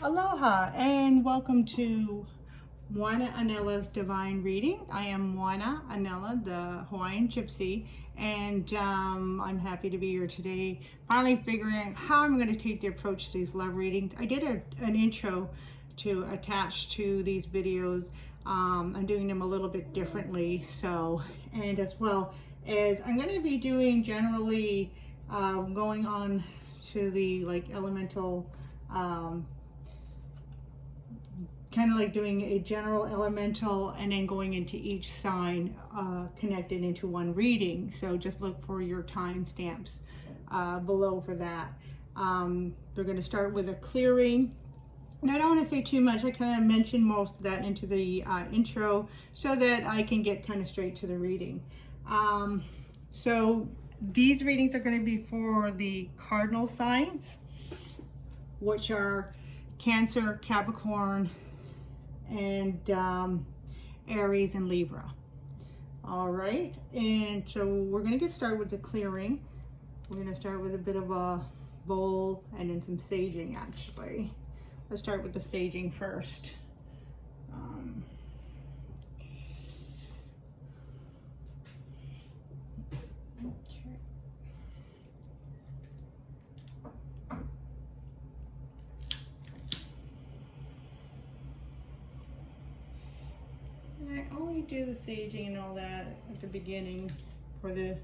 Aloha and welcome to Moana Anela's Divine Reading. I am Moana Anela, the Hawaiian Gypsy, and I'm happy to be here today, finally figuring out how I'm going to take the approach to these love readings. I did an intro to attach to these videos. I'm doing them a little bit differently, and as well as I'm going to be doing generally going on to the elemental kind of like doing a general elemental and then going into each sign connected into one reading. So just look for your timestamps below for that. We're going to start with a clearing. And I don't want to say too much. I kind of mentioned most of that into the intro so that I can get kind of straight to the reading. So these readings are going to be for the cardinal signs, which are Cancer, Capricorn, and Aries and Libra. All right, and so we're going to get started with the clearing. We're going to start with a bit of a bowl and then some saging. Actually, let's start with the saging first. I only do the saging and all that at the beginning for the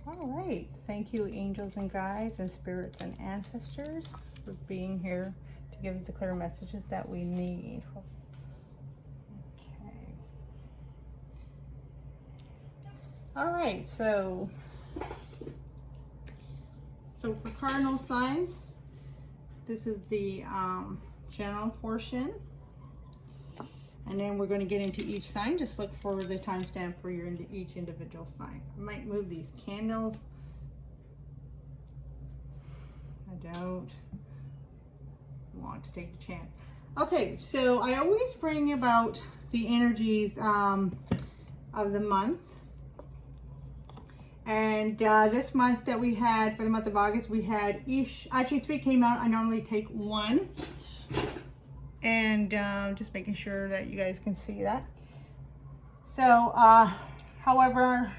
All right, thank you angels and guides and spirits and ancestors for being here to give us the clear messages that we need. Okay. All right, so for cardinal signs, this is the general portion. And then we're going to get into each sign. Just look for the timestamp for each individual sign. I might move these candles. I don't want to take the chance. Okay, so I always bring about the energies of the month. And this month that we had, for the month of August, we had actually 3 came out. I normally take 1. And just making sure that you guys can see that. So, however,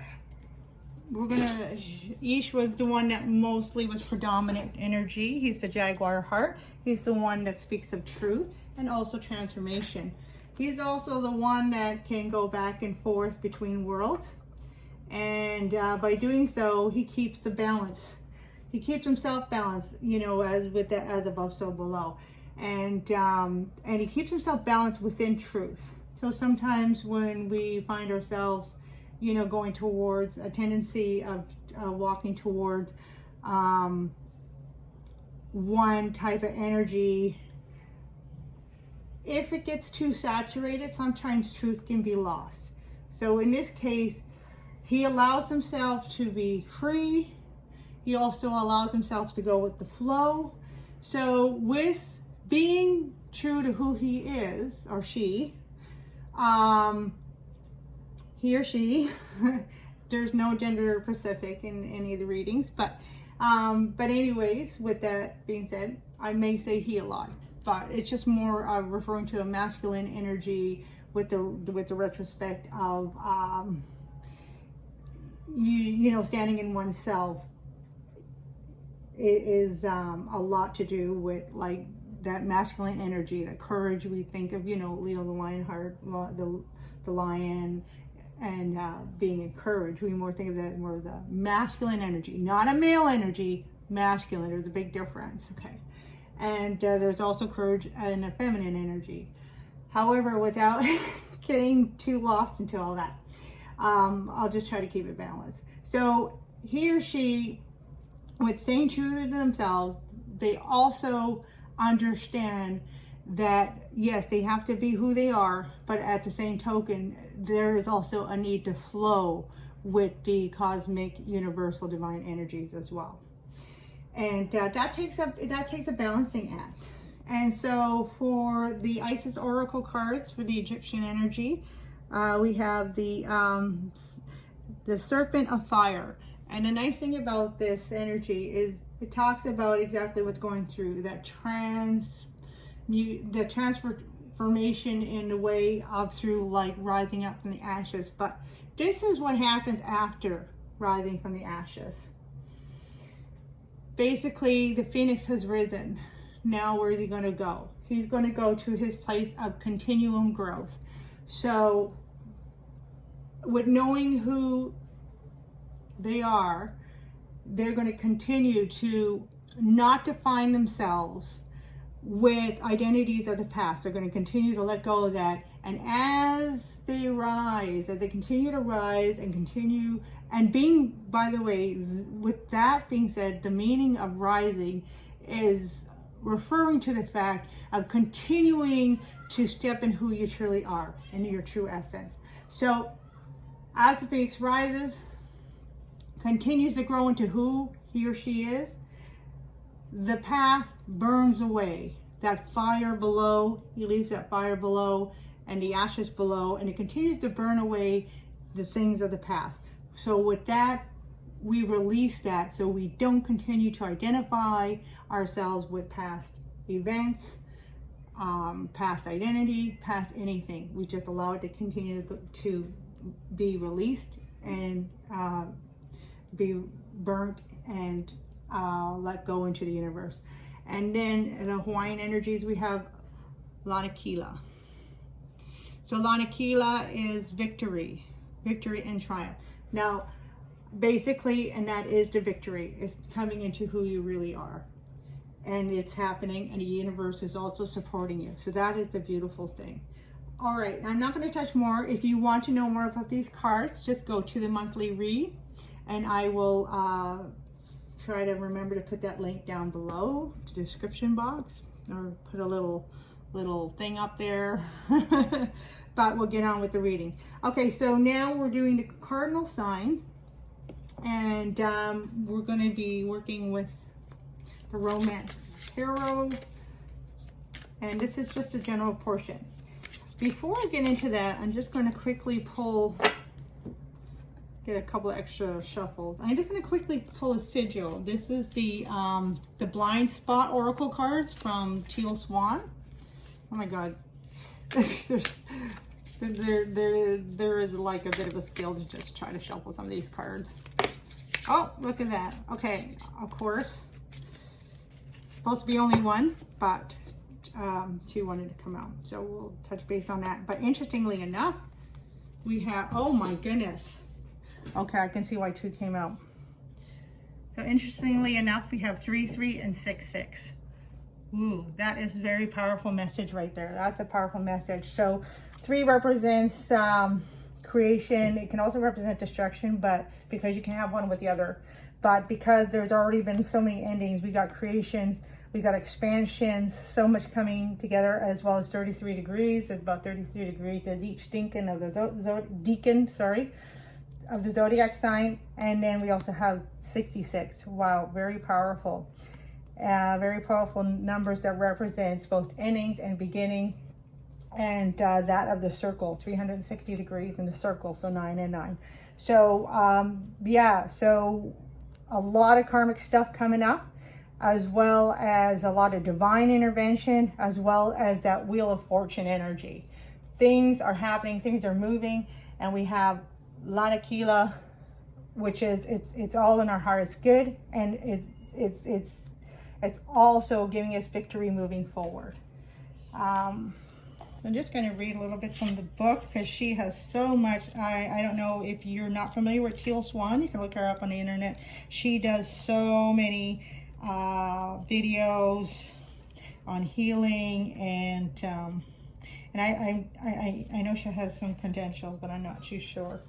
Ish was the one that mostly was predominant energy. He's the Jaguar heart. He's the one that speaks of truth and also transformation. He's also the one that can go back and forth between worlds. And by doing so, he keeps the balance. He keeps himself balanced, you know, as above, so below. And he keeps himself balanced within truth. So sometimes when we find ourselves, you know, going towards a tendency of walking towards one type of energy, if it gets too saturated, sometimes truth can be lost. So in this case, he allows himself to be free. He also allows himself to go with the flow. So with being true to who he is, or she, he or she there's no gender specific in any of the readings, but anyways, with that being said, I may say he a lot, but it's just more referring to a masculine energy with the retrospect of you know, standing in oneself is a lot to do with like that masculine energy, that courage. We think of, you know, Leo the Lionheart, the lion, and being encouraged. We more think of that more as a masculine energy, not a male energy. Masculine, there's a big difference. Okay, and there's also courage and a feminine energy. However, without getting too lost into all that, I'll just try to keep it balanced. So he or she, with staying true to themselves, they also understand that yes, they have to be who they are, but at the same token, there is also a need to flow with the cosmic, universal, divine energies as well. And that takes a balancing act. And so for the Isis Oracle cards for the Egyptian energy, we have the Serpent of Fire. And the nice thing about this energy is it talks about exactly what's going through that transformation in the way of through like rising up from the ashes. But this is what happens after rising from the ashes. Basically, the phoenix has risen. Now where is he going to go? He's going to go to his place of continuum growth. So with knowing who they are, they're going to continue to not define themselves with identities of the past. They're going to continue to let go of that. And as they rise, as they continue to rise and continue, and being, by the way, with that being said, the meaning of rising is referring to the fact of continuing to step in who you truly are, in your true essence. So as the phoenix rises, continues to grow into who he or she is, the past burns away. That fire below, he leaves that fire below and the ashes below, and it continues to burn away the things of the past. So with that, we release that so we don't continue to identify ourselves with past events, past identity, past anything. We just allow it to continue to be released and be burnt and let go into the universe. And then in the Hawaiian energies, we have Lanakila. So Lanakila is victory and triumph. Now, basically, and that is the victory, is coming into who you really are. And it's happening, and the universe is also supporting you. So that is the beautiful thing. All right, I'm not going to touch more. If you want to know more about these cards, just go to the monthly read, and I will try to remember to put that link down below the description box, or put a little thing up there. But we'll get on with the reading. Okay, so now we're doing the cardinal sign, and we're going to be working with the Romance Tarot, and this is just a general portion. Before I get into that, I'm just going to quickly get a couple of extra shuffles. I'm just going to quickly pull a sigil. This is the Blind Spot Oracle cards from Teal Swan. Oh my God, there is like a bit of a skill to just try to shuffle some of these cards. Oh, look at that. Okay, of course, supposed to be only one, but two wanted to come out, so we'll touch base on that. But interestingly enough, we have, oh my goodness. Okay, I can see why two came out. So interestingly enough, we have 3, 3, and 6, 6. Ooh, that is a very powerful message right there. That's a powerful message. So 3 represents creation. It can also represent destruction, but because you can have one with the other. But because there's already been so many endings, we got creations, we got expansions, so much coming together, as well as 33 degrees. There's about 33 degrees of each decan of the zodiac sign, and then we also have 66. Wow, very powerful. Very powerful numbers that represents both endings and beginning. and that of the circle, 360 degrees in the circle, so 9 and 9. So yeah, so a lot of karmic stuff coming up, as well as a lot of divine intervention, as well as that Wheel of Fortune energy. Things are happening, things are moving, and we have Ihaleakala, which is it's all in our highest good, and it's also giving us victory moving forward. I'm just going to read a little bit from the book, because she has so much. I don't know if you're not familiar with Teal Swan. You can look her up on the internet. She does so many videos on healing, and I know she has some credentials, but I'm not too sure.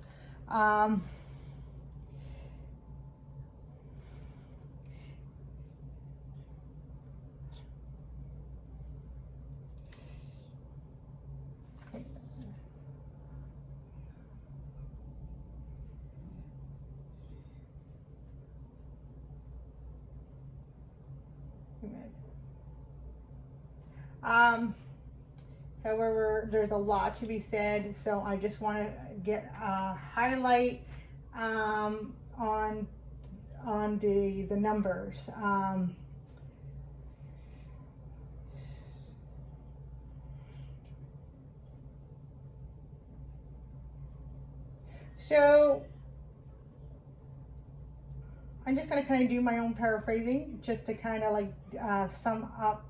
However, there's a lot to be said, so I just want to get a highlight on the numbers. So I'm just going to kind of do my own paraphrasing, just to kind of like sum up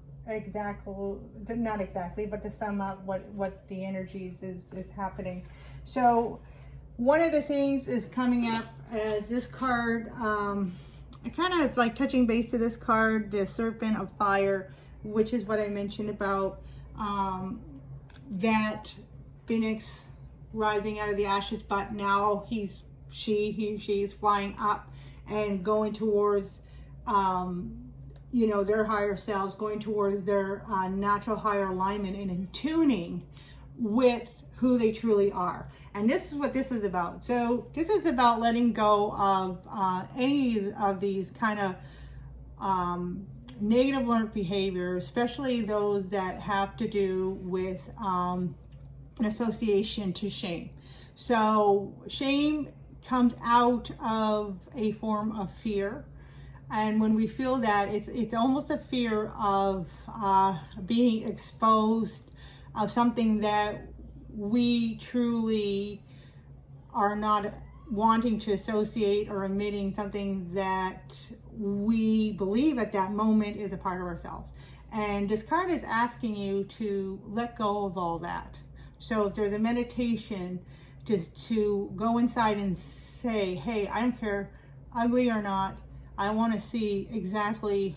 not exactly, but to sum up what the energies is happening. So one of the things is coming up as this card, I kind of like touching base to this card, the Serpent of Fire, which is what I mentioned about that Phoenix rising out of the ashes, but now she is flying up and going towards you know, their higher selves, going towards their natural higher alignment and in tuning with who they truly are. And this is what this is about. So this is about letting go of any of these kind of negative learned behavior, especially those that have to do with an association to shame. So shame comes out of a form of fear. And when we feel that, it's almost a fear of being exposed of something that we truly are not wanting to associate, or admitting something that we believe at that moment is a part of ourselves. And this card is asking you to let go of all that. So if there's a meditation, just to go inside and say, hey, I don't care, ugly or not, I want to see exactly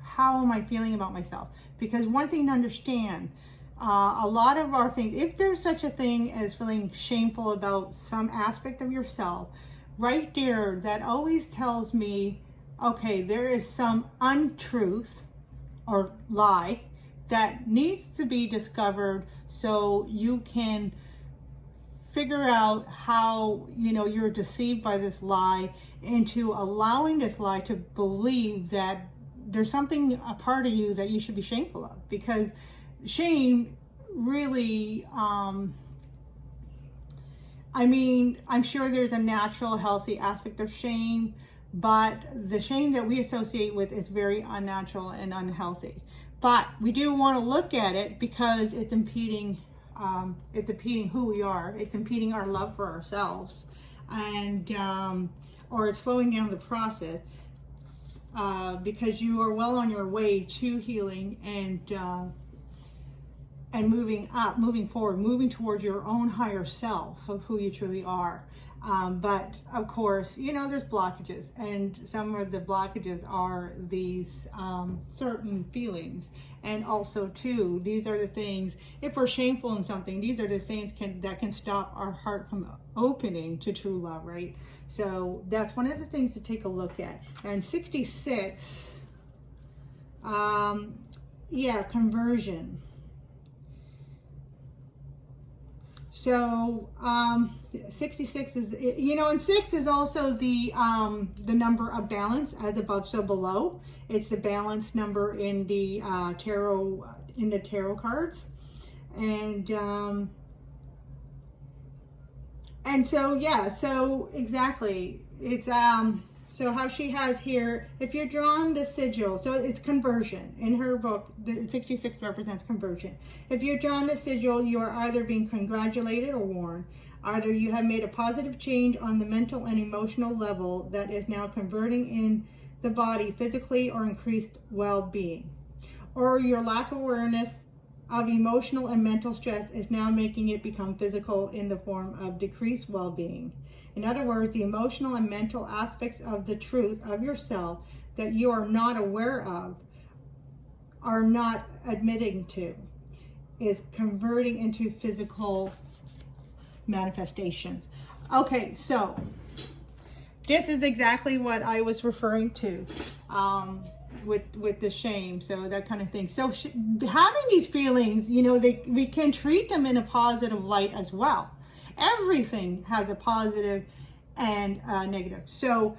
how am I feeling about myself. Because one thing to understand, a lot of our things, if there's such a thing as feeling shameful about some aspect of yourself, right there, that always tells me, okay, there is some untruth or lie that needs to be discovered, so you can figure out how, you know, you're deceived by this lie, into allowing this lie to believe that there's something, a part of you that you should be shameful of. Because shame really, I mean, I'm sure there's a natural healthy aspect of shame, but the shame that we associate with is very unnatural and unhealthy. But we do want to look at it because it's impeding who we are. It's impeding our love for ourselves, and or it's slowing down the process, because you are well on your way to healing and moving up, moving forward, moving towards your own higher self of who you truly are. But of course, you know, there's blockages, and some of the blockages are these certain feelings. And also too, these are the things, if we're shameful in something, these are the things that can stop our heart from opening to true love, right? So that's one of the things to take a look at. And 66, yeah, conversion. So 66 is, you know, and 6 is also the number of balance, as above so below. It's the balance number in the tarot cards. And so, yeah, so exactly, it's, so how she has here, if you're drawn the sigil, so it's conversion. In her book, the 66 represents conversion. If you're drawn the sigil, you are either being congratulated or warned. Either you have made a positive change on the mental and emotional level that is now converting in the body physically or increased well-being. Or your lack of awareness of emotional and mental stress is now making it become physical in the form of decreased well-being. In other words, the emotional and mental aspects of the truth of yourself that you are not aware of, are not admitting to, is converting into physical manifestations. Okay, so this is exactly what I was referring to with the shame, so that kind of thing. So having these feelings, you know, we can treat them in a positive light as well. Everything has a positive and negative. So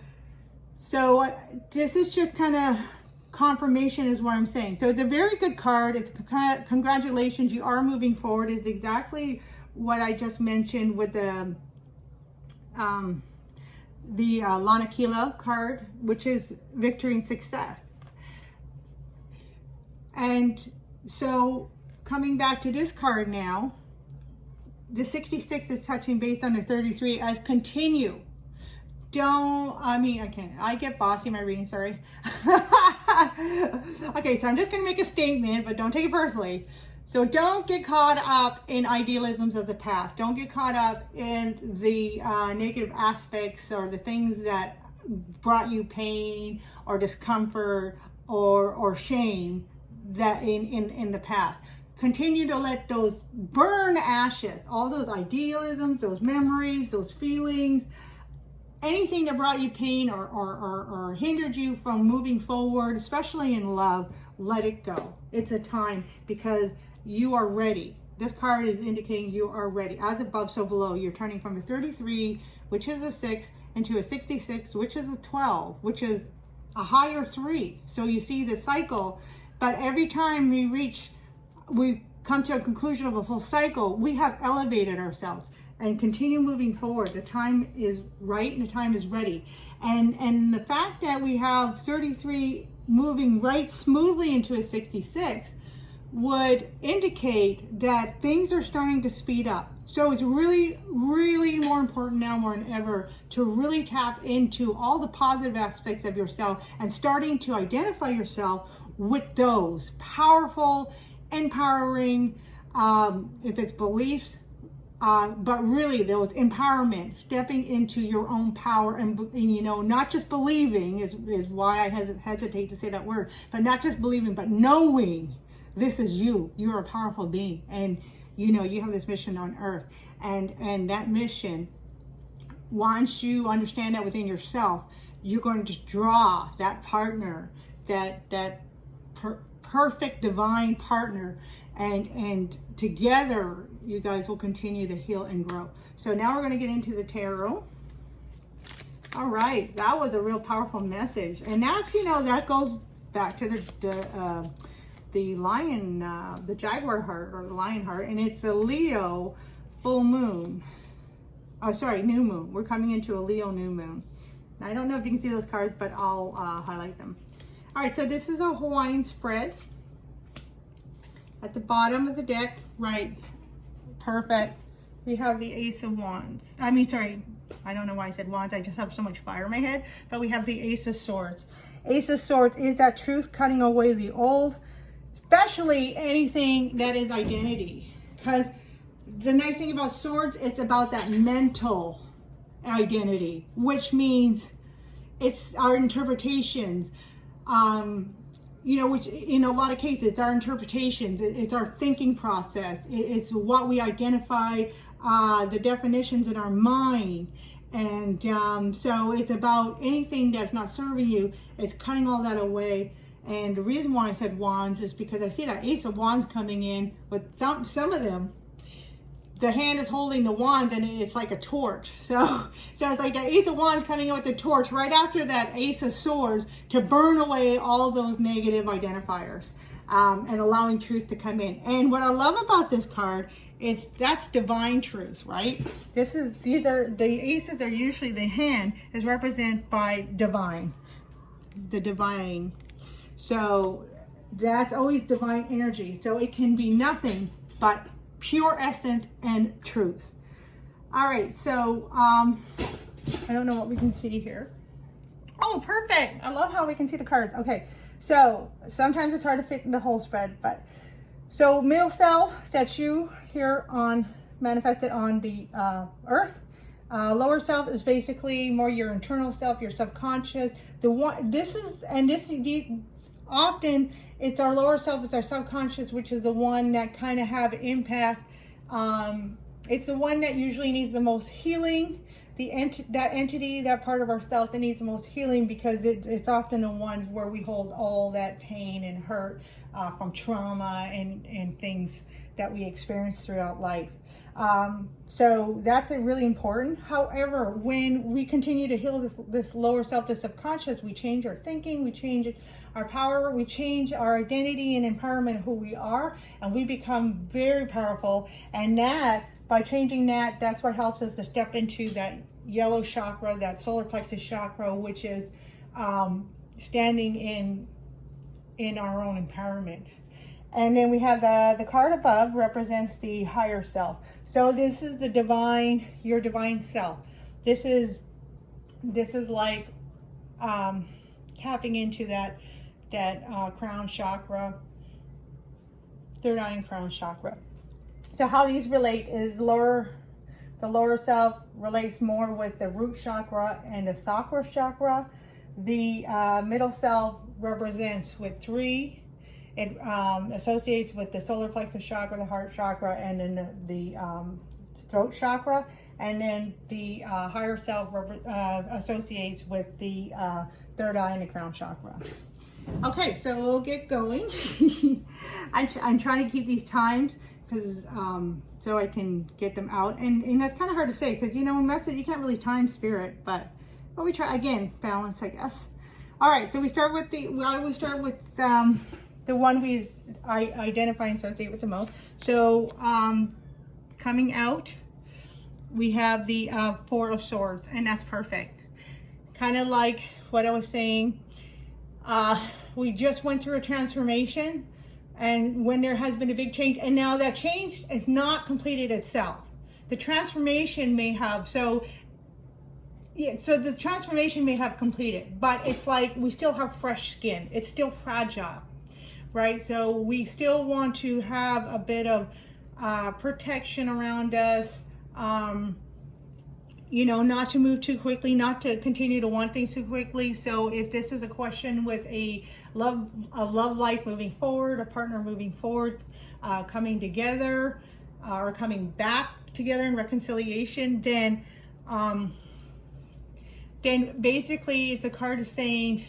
this is just kind of confirmation is what I'm saying. So it's a very good card. It's congratulations, you are moving forward. It's exactly what I just mentioned with the Ihaleakala card, which is victory and success. And so coming back to this card now, the 66 is touching based on the 33 as continue. I get bossy in my reading, sorry. Okay, so I'm just going to make a statement, but don't take it personally. So don't get caught up in idealisms of the past. Don't get caught up in the negative aspects or the things that brought you pain or discomfort or shame that in the past. Continue to let those burn ashes, all those idealisms, those memories, those feelings, anything that brought you pain or hindered you from moving forward, especially in love, let it go. It's a time because you are ready. This card is indicating you are ready. As above, so below. You're turning from a 33, which is a 6, into a 66, which is a 12, which is a higher 3. So you see the cycle. But every time we come to a conclusion of a full cycle, we have elevated ourselves and continue moving forward. The time is right and the time is ready. And the fact that we have 33 moving right smoothly into a 66 would indicate that things are starting to speed up. So it's really, really more important now more than ever to really tap into all the positive aspects of yourself and starting to identify yourself with those powerful, empowering, if it's beliefs, but really those empowerment, stepping into your own power and you know, not just believing is why I hesitate to say that word, but not just believing, but knowing this is you. You're a powerful being, and you know you have this mission on earth, and that mission, once you understand that within yourself, you're going to draw that partner, that perfect divine partner, and together you guys will continue to heal and grow. So now we're going to get into the tarot. All right, that was a real powerful message, and that's, you know, that goes back to the lion, the jaguar heart, or the lion heart, and it's the Leo full moon. Oh, sorry, new moon. We're coming into a Leo new moon. Now, I don't know if you can see those cards, but I'll highlight them. All right, so this is a Hawaiian spread. At the bottom of the deck, right, perfect, we have the Ace of Wands. I don't know why I said wands. I just have so much fire in my head. But we have the Ace of Swords. Ace of Swords is that truth, cutting away the old, especially anything that is identity. Because the nice thing about swords, it's about that mental identity, which means it's our interpretations. You know, which in a lot of cases, it's our interpretations, it's our thinking process, it's what we identify, the definitions in our mind. And so it's about anything that's not serving you, it's cutting all that away. And the reason why I said wands is because I see that Ace of Wands coming in with some of them. the hand is holding the wands and it's like a torch. So it's like the Ace of Wands coming in with the torch right after that Ace of Swords to burn away all those negative identifiers, and allowing truth to come in. And what I love about this card is that's divine truth, right? These are the aces are usually, the hand is represented by divine, the divine. So that's always divine energy. So it can be nothing but pure essence and truth. All right, so I don't know what we can see here. Oh, perfect. I love how we can see the cards. Okay, so sometimes it's hard to fit in the whole spread, but so middle self, that's you here on manifested on the earth. Lower self is basically more your internal self, your subconscious. Often it's our lower self, it's our subconscious, which is the one that kind of have impact. It's the one that usually needs the most healing. That entity, that part of ourself that needs the most healing, because it's often the one where we hold all that pain and hurt from trauma and things that we experience throughout life. So that's really important. However, when we continue to heal this lower self, the subconscious, we change our thinking, we change our power, we change our identity and empowerment of who we are, and we become very powerful. And that, by changing that, that's what helps us to step into that yellow chakra, that solar plexus chakra, which is standing in our own empowerment. And then we have the card above represents the higher self. So this is the divine, your divine self. This is like tapping into that crown chakra, third eye and crown chakra. So how these relate is the lower self relates more with the root chakra and the sacral chakra. The middle self represents with 3. It associates with the solar plexus chakra, the heart chakra, and then the throat chakra. And then the higher self associates with the third eye and the crown chakra. Okay, so we'll get going. I'm trying to keep these times because so I can get them out. And that's kind of hard to say because, you know, in message you can't really time spirit, but we try again, balance, I guess. All right, so we start with I always start with the one I identify and associate with the most. So coming out, we have the 4 of Swords, and that's perfect. Kind of like what I was saying, we just went through a transformation, and when there has been a big change, and now that change is not completed itself. The transformation may have, so the transformation may have completed, but it's like we still have fresh skin. It's still fragile. Right, so we still want to have a bit of protection around us, you know, not to move too quickly, not to continue to want things too quickly. So if this is a question with a love life moving forward, a partner moving forward, coming together, or coming back together in reconciliation, then basically it's a card of saying,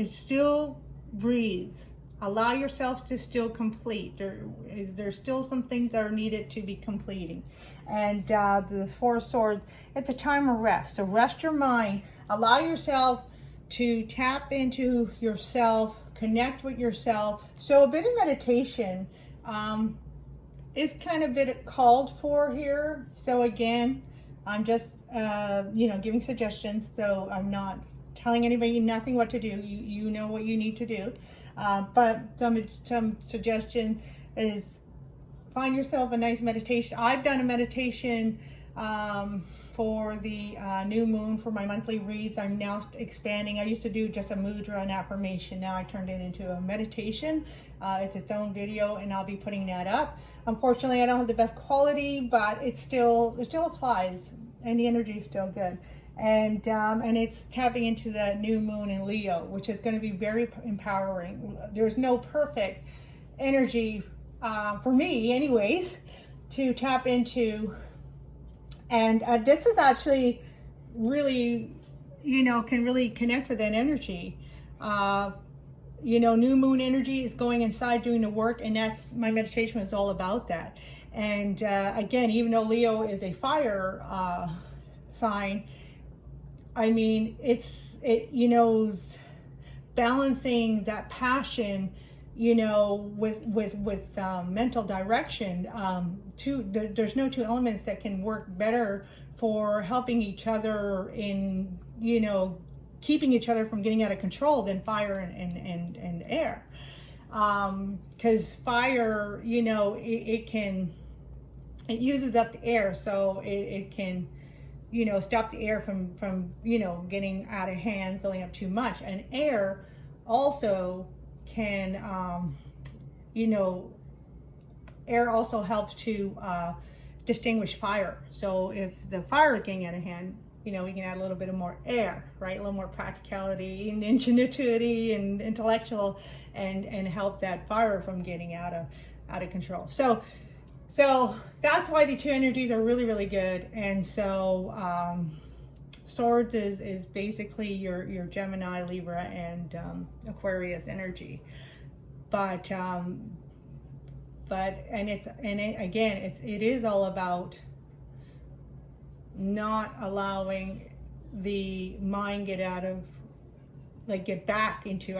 still breathe. Allow yourself to still complete. There's still some things that are needed to be completing. And the 4 of Swords, it's a time of rest. So rest your mind. Allow yourself to tap into yourself, connect with yourself. So a bit of meditation is kind of a bit called for here. So again, I'm just, you know, giving suggestions. So I'm not telling anybody nothing what to do. You know what you need to do. But some suggestion is find yourself a nice meditation. I've done a meditation for the new moon for my monthly reads. I'm now expanding. I used to do just a mudra and affirmation. Now I turned it into a meditation. It's its own video, and I'll be putting that up. Unfortunately, I don't have the best quality, but it still applies, and the energy is still good. And it's tapping into the new moon in Leo, which is going to be very empowering. There's no perfect energy for me anyways to tap into, and this is actually really, you know, can really connect with that energy. you know, new moon energy is going inside doing the work, and that's my meditation was all about that. And again, even though Leo is a fire sign, I mean, you know, balancing that passion, you know, with mental direction. There's no two elements that can work better for helping each other in, you know, keeping each other from getting out of control than fire and air. Because fire, you know, it uses up the air, so it can, you know, stop the air from you know, getting out of hand, filling up too much. And air also can, you know, air also helps to distinguish fire. So if the fire is getting out of hand, you know, we can add a little bit of more air, right? A little more practicality and ingenuity and intellectual, and help that fire from getting out of control. So that's why the two energies are really, really good. And so swords is basically your Gemini, Libra, and Aquarius energy. But it is all about not allowing the mind get back into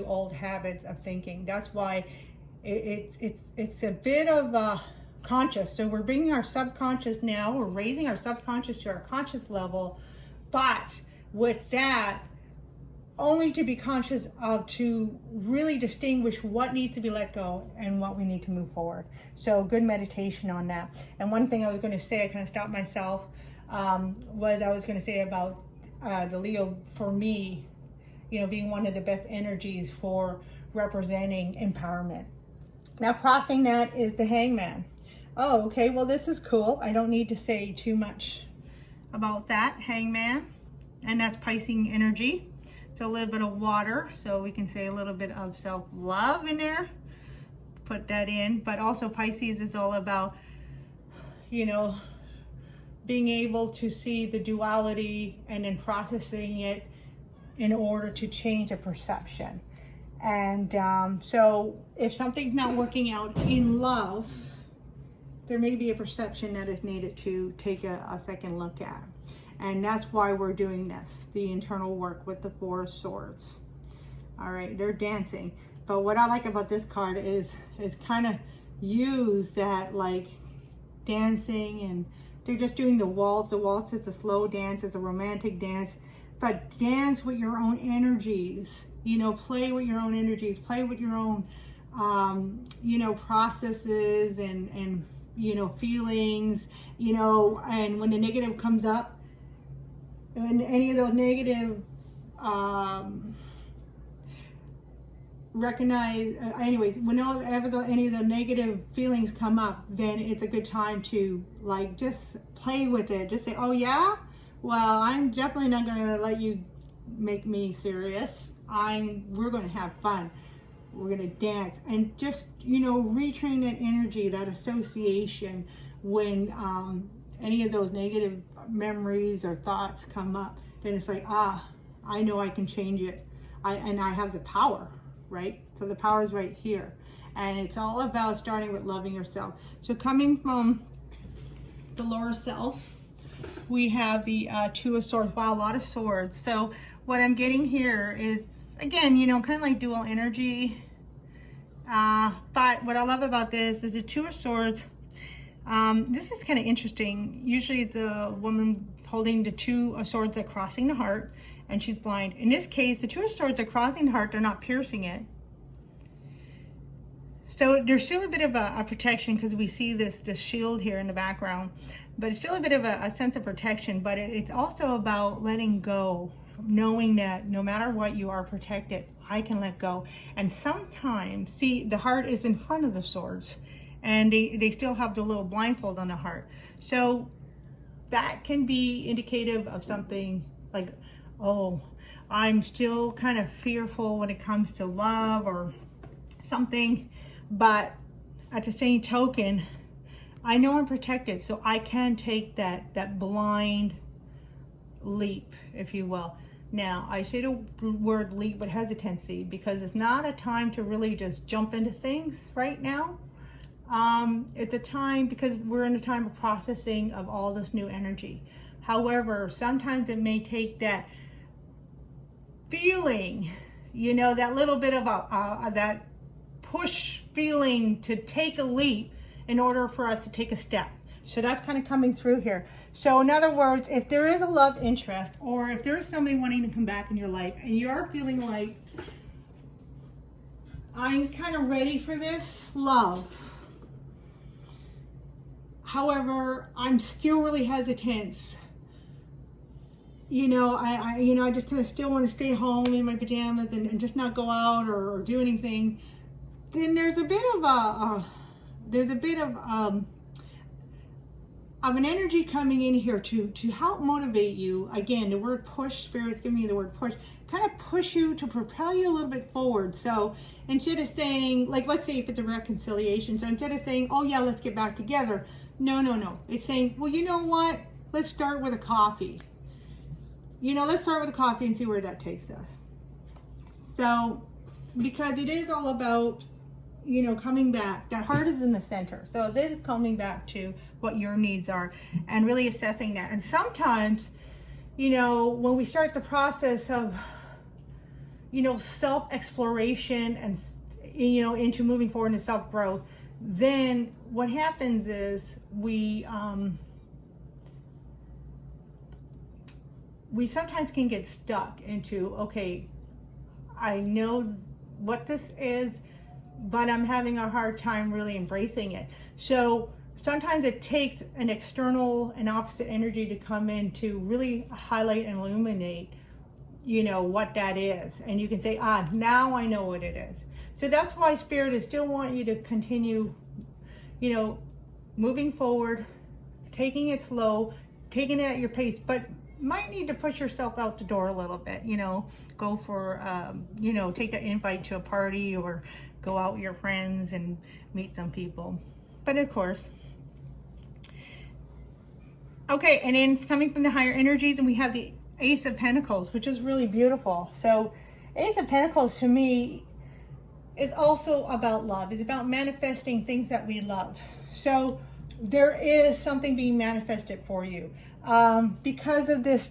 old habits of thinking. That's why it's a bit of conscious. So we're bringing our subconscious now, we're raising our subconscious to our conscious level, but with that, only to be conscious of, to really distinguish what needs to be let go and what we need to move forward. So good meditation on that. And one thing I was going to say, I kind of stopped myself, was I was going to say about the Leo, for me, you know, being one of the best energies for representing empowerment. Now crossing that is the Hangman. Oh, okay, well this is cool. I don't need to say too much about that. Hangman, and that's Pisces energy. So a little bit of water, so we can say a little bit of self-love in there. Put that in. But also Pisces is all about, you know, being able to see the duality and then processing it in order to change a perception. And so if something's not working out in love, there may be a perception that is needed to take a second look at. And that's why we're doing this, the internal work with the Four of Swords. All right, they're dancing. But what I like about this card is kind of use that, like, dancing, and they're just doing the waltz. The waltz is a slow dance, it's a romantic dance, but dance with your own energies. You know, play with your own energies, play with your own, you know, processes and, you know, feelings, you know, and when the negative comes up, and any of those negative, anyways, whenever any of the negative feelings come up, then it's a good time to, like, just play with it. Just say, oh yeah, well, I'm definitely not going to let you make me serious. We're going to have fun. We're going to dance, and just, you know, retrain that energy, that association when any of those negative memories or thoughts come up. Then it's like, I know I can change it. And I have the power, right? So the power is right here. And it's all about starting with loving yourself. So coming from the lower self, we have the Two of Swords. Wow, a lot of swords. So what I'm getting here is, again, you know, kind of like dual energy. But what I love about this is the Two of Swords. This is kind of interesting. Usually the woman holding the Two of Swords are crossing the heart, and she's blind. In this case, the Two of Swords are crossing the heart, they're not piercing it. So there's still a bit of a protection, because we see this shield here in the background, but it's still a bit of a sense of protection. But it's also about letting go, knowing that no matter what, you are protected. I can let go. And sometimes, see, the heart is in front of the swords, and they still have the little blindfold on the heart. So that can be indicative of something like, oh, I'm still kind of fearful when it comes to love or something. But at the same token, I know I'm protected, so I can take that blind leap, if you will. Now, I say the word leap with hesitancy because it's not a time to really just jump into things right now. It's a time because we're in a time of processing of all this new energy. However, sometimes it may take that feeling, you know, that little bit of that push feeling to take a leap in order for us to take a step. So that's kind of coming through here. So in other words, if there is a love interest, or if there is somebody wanting to come back in your life and you're feeling like, I'm kind of ready for this love, however, I'm still really hesitant. You know, I just kind of still want to stay home in my pajamas and just not go out or do anything. Then there's a bit of an energy coming in here to help motivate you. Again, the word push, Spirit's giving me the word push, kind of push you to propel you a little bit forward. So instead of saying, like, let's say if it's a reconciliation, so instead of saying, oh yeah, let's get back together, no. It's saying, well, you know what? Let's start with a coffee. You know, let's start with a coffee and see where that takes us. So, because it is all about, you know, coming back. That heart is in the center. So this is coming back to what your needs are and really assessing that. And sometimes, you know, when we start the process of, you know, self-exploration and, you know, into moving forward into self-growth, then what happens is we sometimes can get stuck into, okay, I know what this is, but I'm having a hard time really embracing it. So sometimes it takes an external and opposite energy to come in to really highlight and illuminate, you know, what that is. And you can say, now I know what it is. So that's why Spirit is still want you to continue, you know, moving forward, taking it slow, taking it at your pace, but might need to push yourself out the door a little bit, you know, go for, you know, take the invite to a party or go out with your friends and meet some people. But of course, okay, and then coming from the higher energies, and we have the Ace of Pentacles, which is really beautiful. So Ace of Pentacles to me is also about love. It's about manifesting things that we love. So there is something being manifested for you. Because of this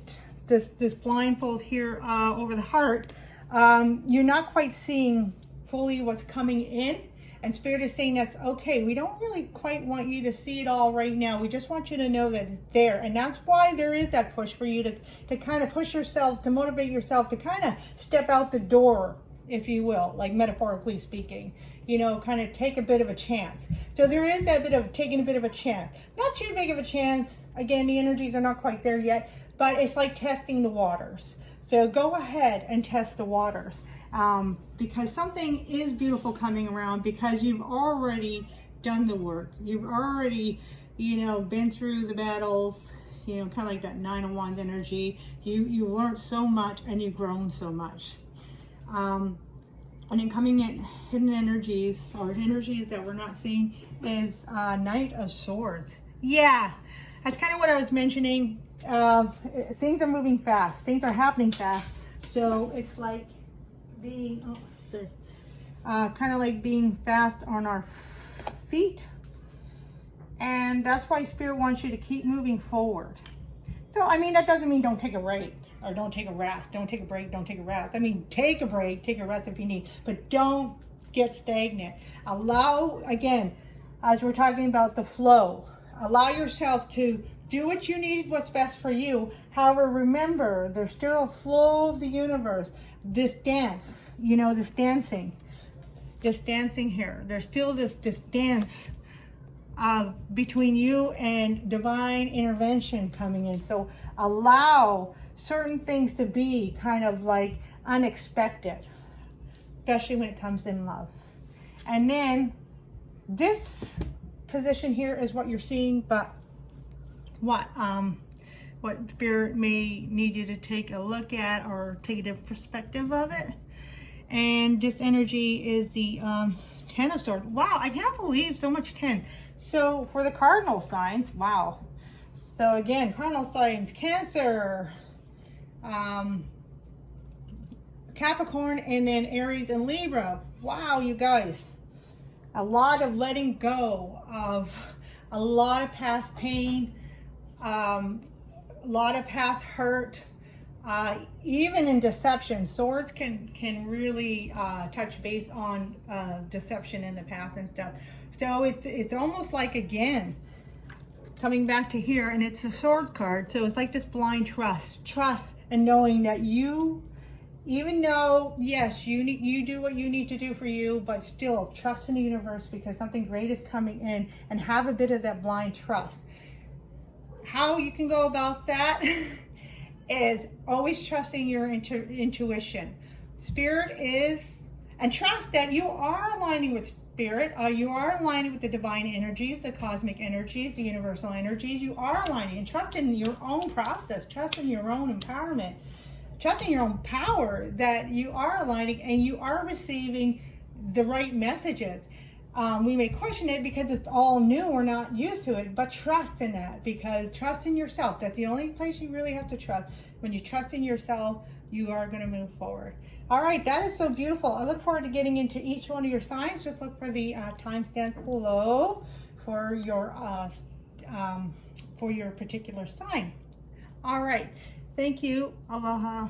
blindfold here over the heart, you're not quite seeing fully what's coming in. And Spirit is saying that's okay. We don't really quite want you to see it all right now. We just want you to know that it's there. And that's why there is that push for you to kind of push yourself, to motivate yourself, to kind of step out the door, if you will, like metaphorically speaking, you know, kind of take a bit of a chance. So there is that bit of taking a bit of a chance. Not too big of a chance. Again, the energies are not quite there yet, but it's like testing the waters. So go ahead and test the waters, because something is beautiful coming around, because you've already done the work. You've already, you know, been through the battles, you know, kind of like that Nine of Wands energy. You learned so much and you've grown so much. And then coming in hidden energies, or energies that we're not seeing, is Knight of Swords. Yeah, that's kind of what I was mentioning. Things are moving fast. Things are happening fast. So it's like being, kind of like being fast on our feet. And that's why Spirit wants you to keep moving forward. So, I mean, that doesn't mean don't take a break. Or don't take a rest, don't take a break, don't take a rest. I mean, take a break, take a rest if you need, but don't get stagnant. Allow, again, as we're talking about the flow, allow yourself to do what you need, what's best for you. However, remember, there's still a flow of the universe. This dance, you know, this dancing here. There's still this dance between you and divine intervention coming in. So allow certain things to be kind of like unexpected, especially when it comes in love. And then this position here is what you're seeing, but what Spirit may need you to take a look at or take a different perspective of it. And this energy is the 10 of Swords. Wow, I can't believe so much 10. So for the cardinal signs, wow. So again, cardinal signs, Cancer, Capricorn, and then Aries and Libra. Wow, you guys. A lot of letting go of a lot of past pain, a lot of past hurt, even in deception. Swords can really touch base on deception in the past and stuff. So it's almost like, again, coming back to here, and it's a Swords card. So it's like this blind trust and knowing that you, even though, yes, you do what you need to do for you, but still trust in the universe, because something great is coming in, and have a bit of that blind trust. How you can go about that is always trusting your intuition. Spirit is, and trust that you are aligning with Spirit. You are aligning with the divine energies, the cosmic energies, the universal energies. You are aligning, and trust in your own process, trust in your own empowerment. Trusting your own power, that you are aligning and you are receiving the right messages. We may question it because it's all new, we're not used to it, but trust in that, because trust in yourself. That's the only place you really have to trust. When you trust in yourself, you are going to move forward. All right, that is so beautiful. I look forward to getting into each one of your signs. Just look for the timestamp below for your particular sign. All right. Thank you. Aloha.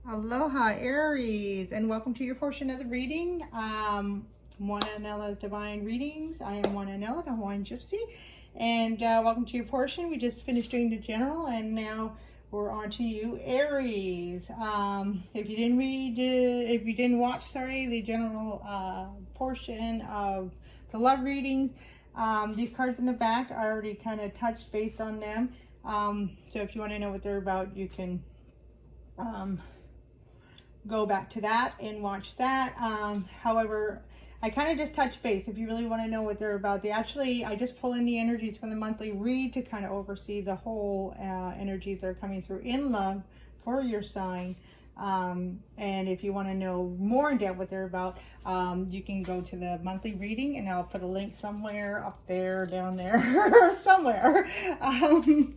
Aloha, Aries, and welcome to your portion of the reading. Moana Anela's Divine Readings. I am Moana Anela, the Hawaiian Gypsy, and welcome to your portion. We just finished doing the general, and now we're on to you, Aries. If you didn't watch, the general portion of the love readings, these cards in the back, I already kind of touched based on them. So if you want to know what they're about, you can go back to that and watch that. However, I kind of just touch base. If you really want to know what they're about, I just pull in the energies from the monthly read to kind of oversee the whole energies that are coming through in love for your sign. And if you want to know more in depth what they're about, you can go to the monthly reading, and I'll put a link somewhere up there, down there, somewhere. Yeah.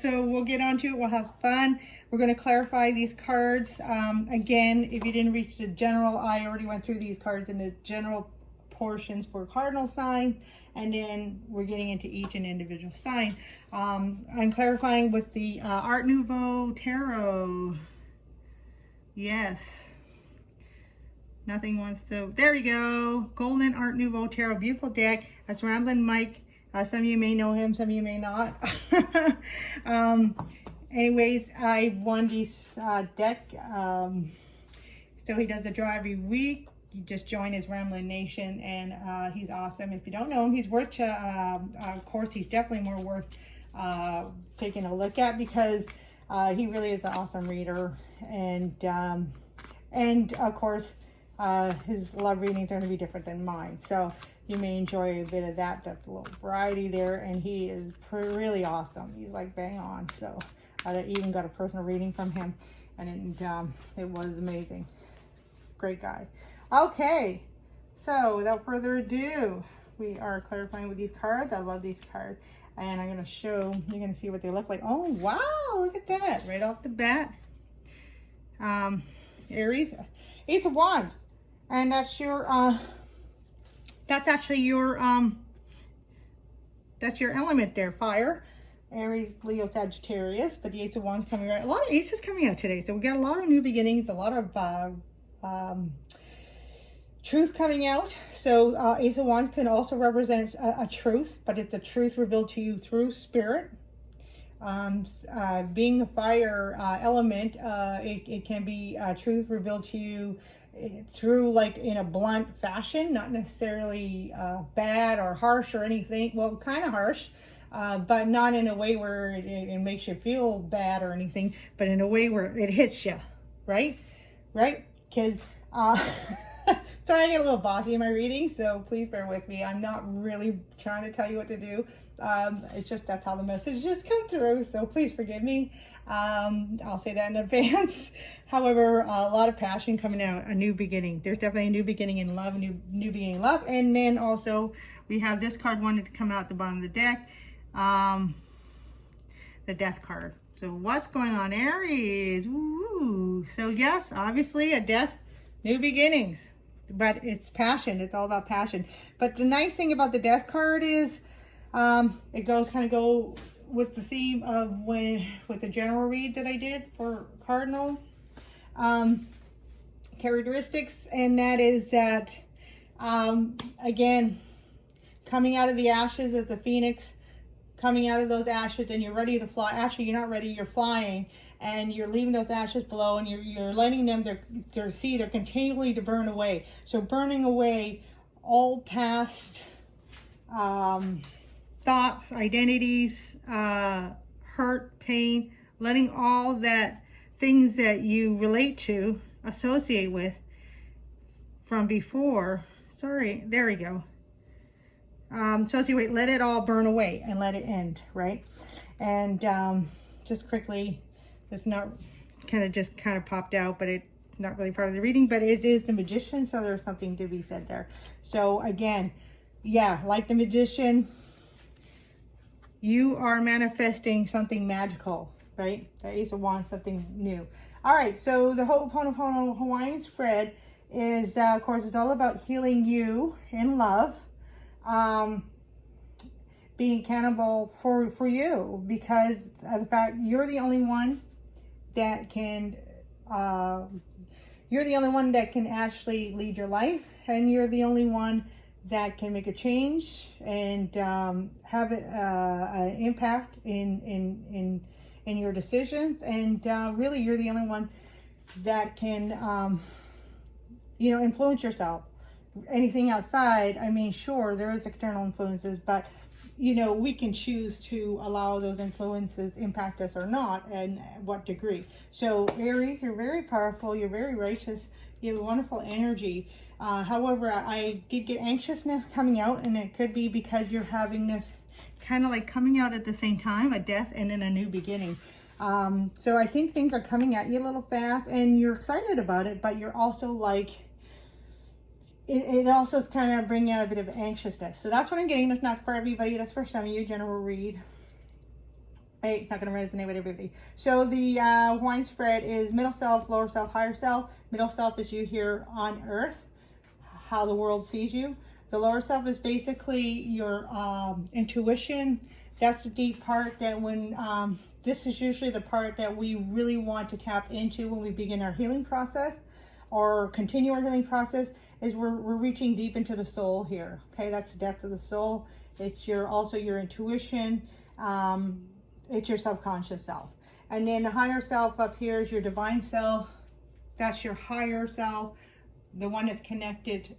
So we'll get on to it. We'll have fun. We're going to clarify these cards. Again, if you didn't reach the general, I already went through these cards in the general portions for cardinal signs, and then we're getting into each and individual sign. I'm clarifying with the Art Nouveau Tarot. Yes. Nothing wants to. There we go. Golden Art Nouveau Tarot. Beautiful deck. That's Ramblin' Mike. Some of you may know him, some of you may not. Anyways, I won this deck. So he does a draw every week. You just join his Ramblin' Nation, and he's awesome. If you don't know him, he's worth, of course, he's definitely more worth taking a look at, because he really is an awesome reader. And of course, his love readings are going to be different than mine. So you may enjoy a bit of that. That's a little variety there, and he is really awesome. He's like bang on. So I even got a personal reading from him, and it was amazing. Great guy. Okay, so without further ado, we are clarifying with these cards. I love these cards, and I'm going to show, you're going to see what they look like. Oh wow, look at that right off the bat. Aries, Ace of Wands, and that's your that's actually your that's your element there, fire. Aries, Leo, Sagittarius, but the Ace of Wands coming right. A lot of aces coming out today, so we got a lot of new beginnings, a lot of truth coming out. So Ace of Wands can also represent a truth, but it's a truth revealed to you through spirit. Being a fire element, it can be truth revealed to you through, like, in a blunt fashion, not necessarily bad or harsh or anything. Well, kind of harsh, but not in a way where it makes you feel bad or anything, but in a way where it hits you, right? right? Because, sorry, I get a little bossy in my reading, so please bear with me. I'm not really trying to tell you what to do. It's just that's how the messages come through, so please forgive me. I'll say that in advance. However, a lot of passion coming out, a new beginning. There's definitely a new beginning in love, a new beginning in love. And then also, we have this card wanted to come out at the bottom of the deck, the Death card. So what's going on, Aries? Ooh. So yes, obviously a death, new beginnings. But it's passion. It's all about passion. But the nice thing about the Death card is it go with the theme of with the general read that I did for Cardinal characteristics, and that is that again, coming out of the ashes as a phoenix, coming out of those ashes, and you're ready to fly. Actually, you're not ready, you're flying, and you're leaving those ashes below, and you're letting them, they're continually to burn away. So burning away all past thoughts, identities, hurt, pain, letting all that things that you relate to, associate with from before. Sorry, there we go. Let it all burn away and let it end, right? And just quickly, it's not kind of popped out, but it's not really part of the reading, but it is the Magician, so there's something to be said there. So again, yeah, like the Magician, you are manifesting something magical, right? The Ace of Wands, something new. All right, so the Ho'o Pono Pono Hawaiian spread is, of course, it's all about healing you in love. Being accountable for you, because of the fact you're the only one that can actually lead your life, and you're the only one that can make a change and have an impact in your decisions, and really you're the only one that can influence yourself. Anything outside, I mean, sure, there is external influences, but we can choose to allow those influences impact us or not, and what degree. So Aries, you're very powerful, you're very righteous, you have a wonderful energy. However, I did get anxiousness coming out, and it could be because you're having this kind of like coming out at the same time, a death and then a new beginning. So I think things are coming at you a little fast, and you're excited about it, but you're also like, it also is kind of bringing out a bit of anxiousness. So that's what I'm getting. That's not for everybody. That's for some of you. General read. Right? It's not going to resonate with everybody. So the Hawaiian spread is middle self, lower self, higher self. Middle self is you here on earth, how the world sees you. The lower self is basically your intuition. That's the deep part that when, this is usually the part that we really want to tap into when we begin our healing process, or continue our healing process, is we're reaching deep into the soul here. Okay, that's the depth of the soul. It's also your intuition. It's your subconscious self. And then the higher self up here is your divine self. That's your higher self, the one that's connected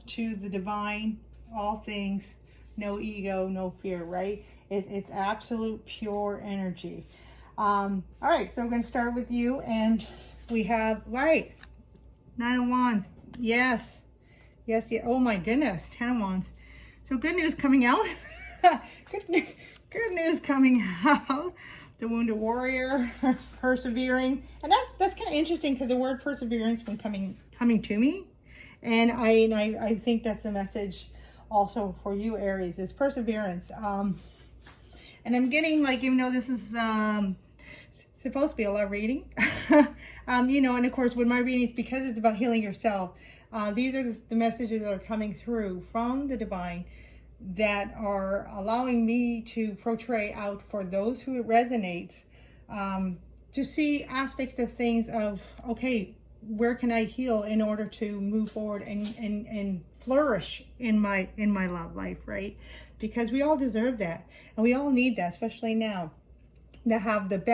to the divine, all things, no ego, no fear, right? It's absolute pure energy. All right, so we're going to start with you, and we have, right, 9 of Wands. Yes. Yes, yeah. Oh my goodness. 10 of Wands. So good news coming out. good news coming out. The Wounded Warrior, persevering. And that's kind of interesting, because the word perseverance been coming to me. And I think that's the message also for you, Aries, is perseverance. And I'm getting, like, even though this is supposed to be a love reading, and of course with my readings, because it's about healing yourself, these are the messages that are coming through from the divine that are allowing me to portray out for those who it resonates, to see aspects of things of, okay, where can I heal in order to move forward and flourish in my love life, right? Because we all deserve that, and we all need that, especially now, to have that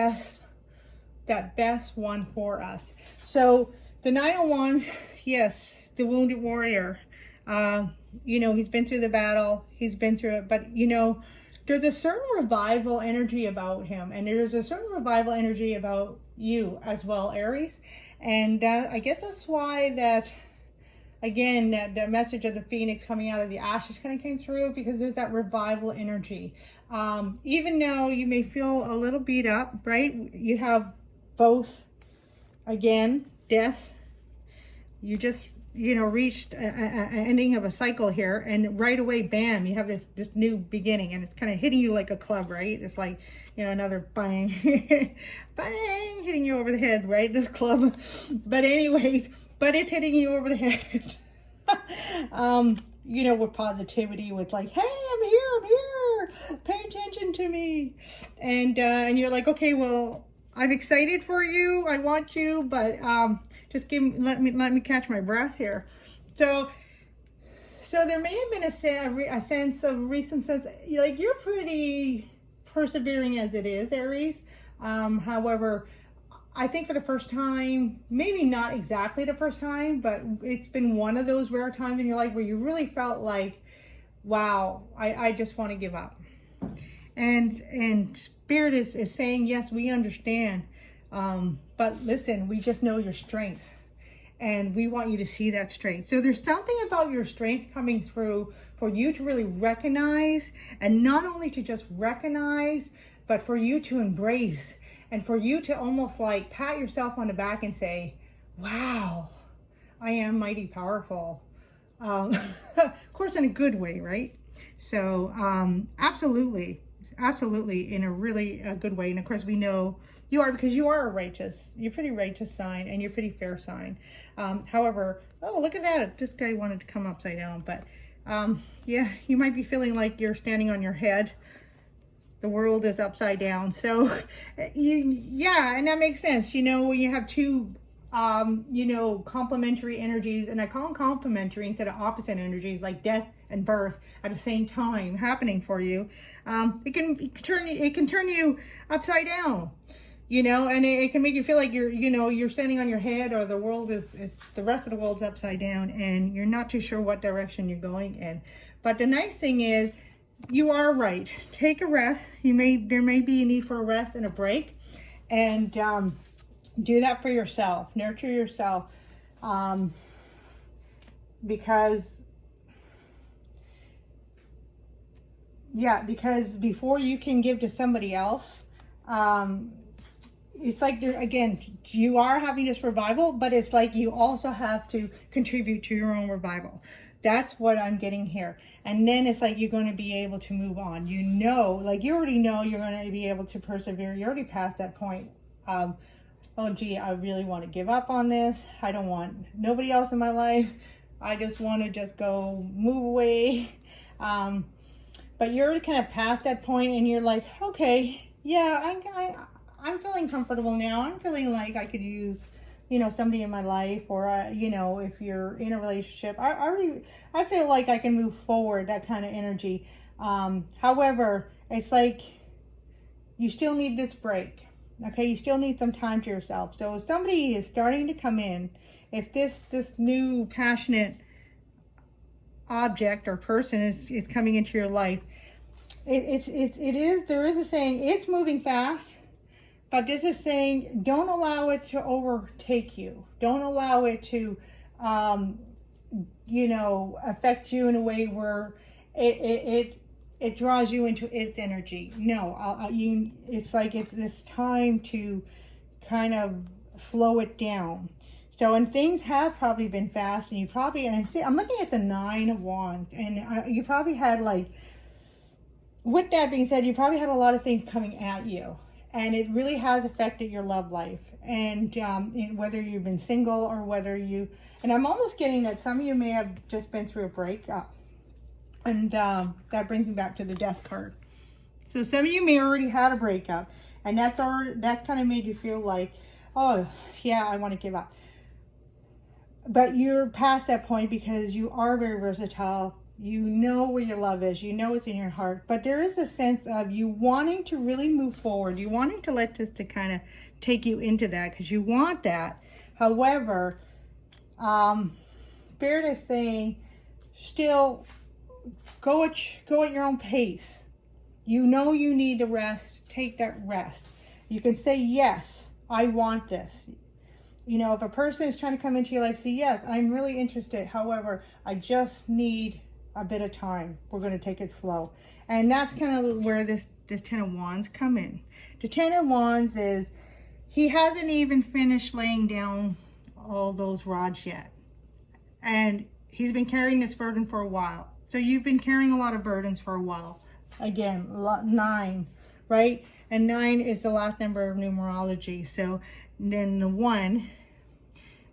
best one for us. So the 9 of Wands, yes, the Wounded Warrior. He's been through the battle, he's been through it, but there's a certain revival energy about him, and there's a certain revival energy about you as well, Aries. And I guess that's why that, again, that the message of the phoenix coming out of the ashes kind of came through, because there's that revival energy. Even though you may feel a little beat up, right? You have both, again, death. You just, you know, reached an ending of a cycle here, and right away, bam, you have this new beginning, and it's kind of hitting you like a club, right? It's like, you know, another bang, bang, hitting you over the head, right? This club. But anyways, but it's hitting you over the head. You know, with positivity, with like, hey, I'm here, pay attention to me. And you're like, okay, well, I'm excited for you, I want you, but just let me catch my breath here. So there may have been a sense of recent sense, like you're pretty persevering as it is, Aries. However, I think for the first time, maybe not exactly the first time, but it's been one of those rare times in your life where you really felt like, wow, I just want to give up. And Spirit is saying, yes, we understand. But listen, we just know your strength, and we want you to see that strength. So there's something about your strength coming through for you to really recognize, and not only to just recognize, but for you to embrace, and for you to almost like pat yourself on the back and say, wow, I am mighty powerful. Of course, in a good way, right? So absolutely, in a really good way. And of course, we know you are, because you are you're pretty righteous sign, and you're pretty fair sign. However, oh, look at that. This guy wanted to come upside down, but yeah, you might be feeling like you're standing on your head. The world is upside down. So yeah, and that makes sense. You know, when you have two, you know, complementary energies, and I call them complementary instead of opposite energies, like death and birth at the same time happening for you, it can turn you upside down, you know, and it can make you feel like you're standing on your head, or the world is the rest of the world's upside down, and you're not too sure what direction you're going in. But the nice thing is, you are right. Take a rest. There may be a need for a rest and a break, and do that for yourself. Nurture yourself, because before you can give to somebody else, it's like, again, you are having this revival, but it's like you also have to contribute to your own revival. That's what I'm getting here. And then it's like you're going to be able to move on. You know, like you already know you're going to be able to persevere. You're already past that point of, oh gee, I really want to give up on this. I don't want nobody else in my life. I just want to just go move away. But you're already kind of past that point, and you're like, okay, yeah, I'm feeling comfortable now. I'm feeling like I could use, you know, somebody in my life, or you know, if you're in a relationship, I feel like I can move forward, that kind of energy. However, it's like you still need this break. Okay, you still need some time to yourself. So if somebody is starting to come in, if this new passionate object or person is coming into your life, there is a saying, it's moving fast. But this is saying, don't allow it to overtake you. Don't allow it to, you know, affect you in a way where it draws you into its energy. No, it's like it's this time to kind of slow it down. So, and things have probably been fast, and I'm looking at the 9 of Wands, and you probably had, like, with that being said, you probably had a lot of things coming at you. And it really has affected your love life, and whether you've been single or and I'm almost getting that some of you may have just been through a breakup, and that brings me back to the death card. So some of you may already had a breakup, and that's kind of made you feel like, oh yeah, I want to give up. But you're past that point, because you are very versatile. You know where your love is. You know it's in your heart. But there is a sense of you wanting to really move forward. You wanting to let this to kind of take you into that, because you want that. However, Spirit is saying, still go at your own pace. You know you need to rest, take that rest. You can say, yes, I want this. You know, if a person is trying to come into your life, say, yes, I'm really interested. However, I just need a bit of time. We're going to take it slow. And that's kind of where this Ten of Wands come in. The Ten of Wands is, he hasn't even finished laying down all those rods yet. And he's been carrying this burden for a while. So you've been carrying a lot of burdens for a while. Again, 9, right? And 9 is the last number of numerology. So then the 1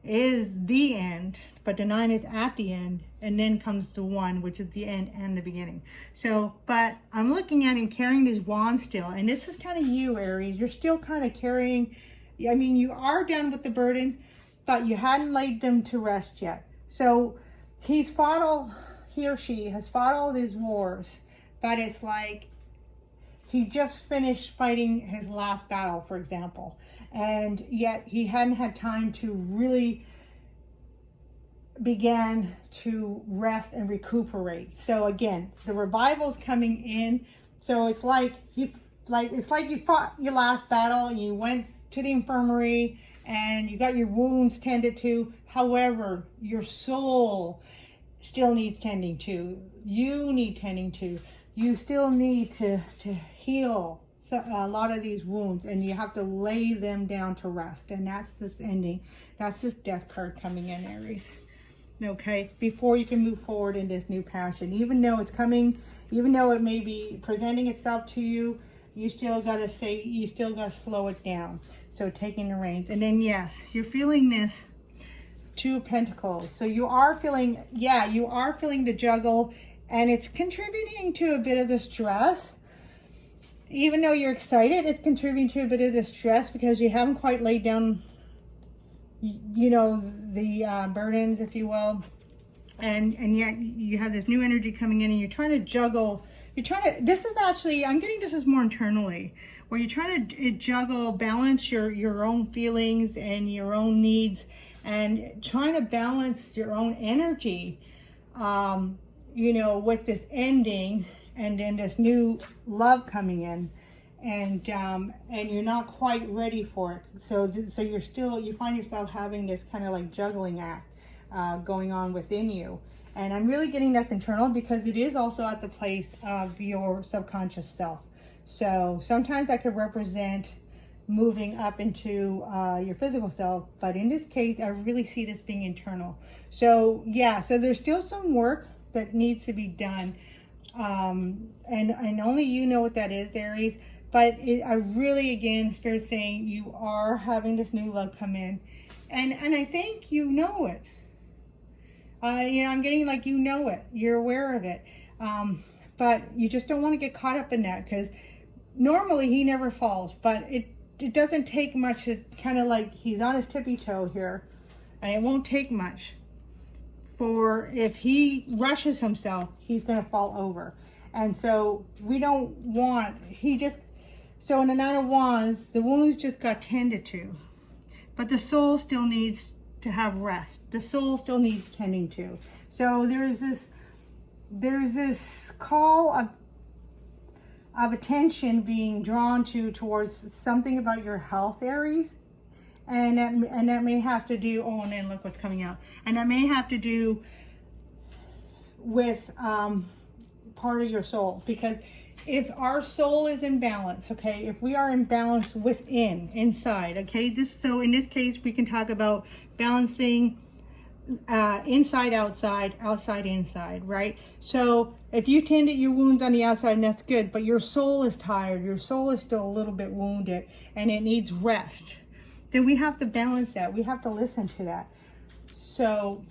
is the end, but the 9 is at the end. And then comes the 1, which is the end and the beginning. So, but I'm looking at him carrying this wand still. And this is kind of you, Aries. You're still kind of carrying, I mean, you are done with the burdens, but you hadn't laid them to rest yet. So he or she has fought all these wars. But it's like he just finished fighting his last battle, for example. And yet he hadn't had time to really begin to rest and recuperate. So again, the revival's coming in. So it's like you fought your last battle and you went to the infirmary and you got your wounds tended to. However, your soul still needs tending to. You need tending to. You still need to heal a lot of these wounds, and you have to lay them down to rest. And that's this ending. That's this death card coming in, Aries. Okay, before you can move forward in this new passion. Even though it's coming, even though it may be presenting itself to you, you still got to slow it down. So taking the reins. And then, yes, you're feeling this 2 of Pentacles. So you are feeling, you are feeling the juggle. And it's contributing to a bit of the stress. Even though you're excited, it's contributing to a bit of the stress because you haven't quite laid down, you know, the burdens, if you will. And yet you have this new energy coming in and you're trying to juggle. This is actually, I'm getting this is more internally, where you're trying to juggle, balance your own feelings and your own needs and trying to balance your own energy. You know, with this ending and then this new love coming in, and you're not quite ready for it. So you find yourself having this kind of like juggling act going on within you. And I'm really getting that's internal because it is also at the place of your subconscious self. So sometimes that could represent moving up into your physical self, but in this case, I really see this being internal. So yeah, so there's still some work that needs to be done, and only you know what that is, Aries. But I really, again, Spirit saying you are having this new love come in, and I think you know it. You know, I'm getting like you know it, you're aware of it, but you just don't want to get caught up in that because normally he never falls, but it doesn't take much. It's kind of like he's on his tippy toe here, and it won't take much. For if he rushes himself, he's going to fall over. And so we don't want, so in the 9 of Wands, the wounds just got tended to. But the soul still needs to have rest. The soul still needs tending to. So there's this call of attention being drawn towards something about your health, Aries. And that may have to do, oh, and then look what's coming out. And that may have to do with part of your soul. Because if our soul is in balance, okay, if we are in balance within, inside, okay, so in this case, we can talk about balancing inside, outside, outside, inside, right? So if you tended your wounds on the outside, and that's good, but your soul is tired, your soul is still a little bit wounded, and it needs rest, then we have to balance that. We have to listen to that. So,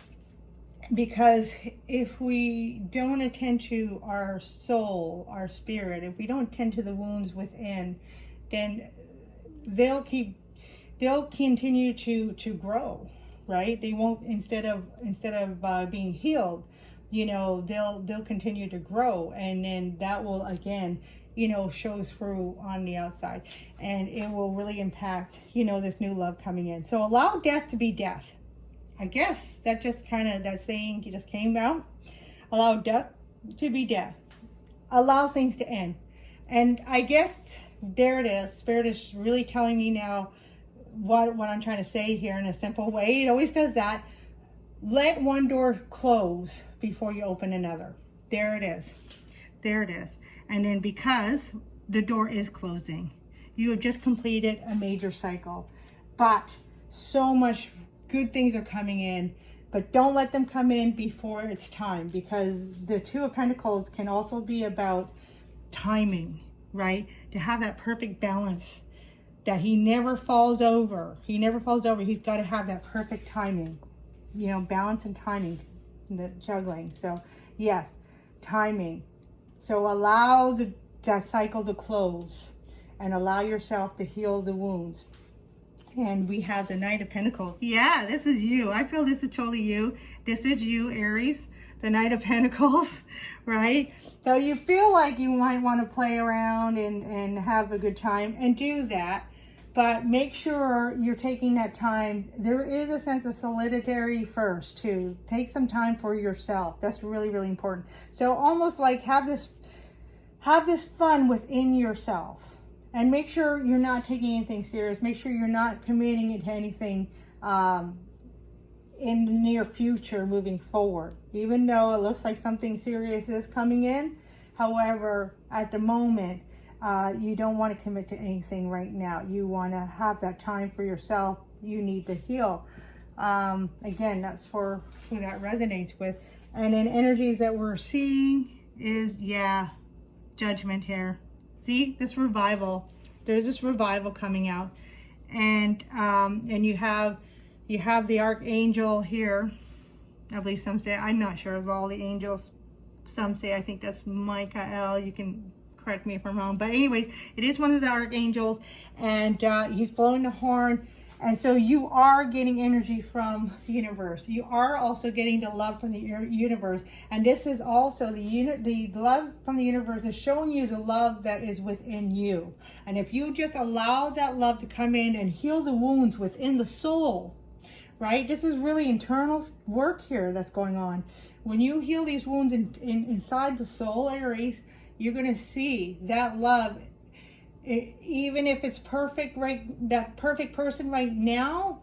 because if we don't attend to our soul, our spirit, if we don't attend to the wounds within, then they'll continue to grow, right? They won't, instead of being healed, you know, they'll continue to grow, and then that will again, you know, shows through on the outside, and it will really impact, you know, this new love coming in. So allow death to be death. I guess that just kind of, that saying just came out. Allow death to be death. Allow things to end. And I guess there it is. Spirit is really telling me now what I'm trying to say here in a simple way. It always does that. Let one door close before you open another. There it is. There it is. And then because the door is closing, you have just completed a major cycle. But so much good things are coming in. But don't let them come in before it's time, because the Two of Pentacles can also be about timing, right? To have that perfect balance, that he never falls over. He never falls over. He's got to have that perfect timing, you know, balance and timing, the juggling. So yes, timing. So allow that cycle to close and allow yourself to heal the wounds. And we have the Knight of Pentacles. Yeah, this is you. I feel this is totally you. This is you, Aries, the Knight of Pentacles, right? So you feel like you might want to play around and have a good time, and do that. But make sure you're taking that time. There is a sense of solidity first, too. Take some time for yourself. That's really, really important. So almost like have this fun within yourself. And make sure you're not taking anything serious. Make sure you're not committing it to anything in the near future moving forward. Even though it looks like something serious is coming in. However, at the moment, you don't want to commit to anything right now. You want to have that time for yourself. You need to heal. Again, that's for who that resonates with. And then energies that we're seeing is, yeah, Judgment here. See, this revival. There's this revival coming out, and you have the Archangel here. I believe some say, I'm not sure of all the angels. Some say I think that's Michael. You can correct me if I'm wrong, but anyways, it is one of the archangels, and he's blowing the horn. And so you are getting energy from the universe. You are also getting the love from the universe. And this is also the love from the universe is showing you the love that is within you. And if you just allow that love to come in and heal the wounds within the soul, right? This is really internal work here that's going on. When you heal these wounds inside the soul, Aries, you're going to see that love. Even if it's perfect, right, that perfect person right now,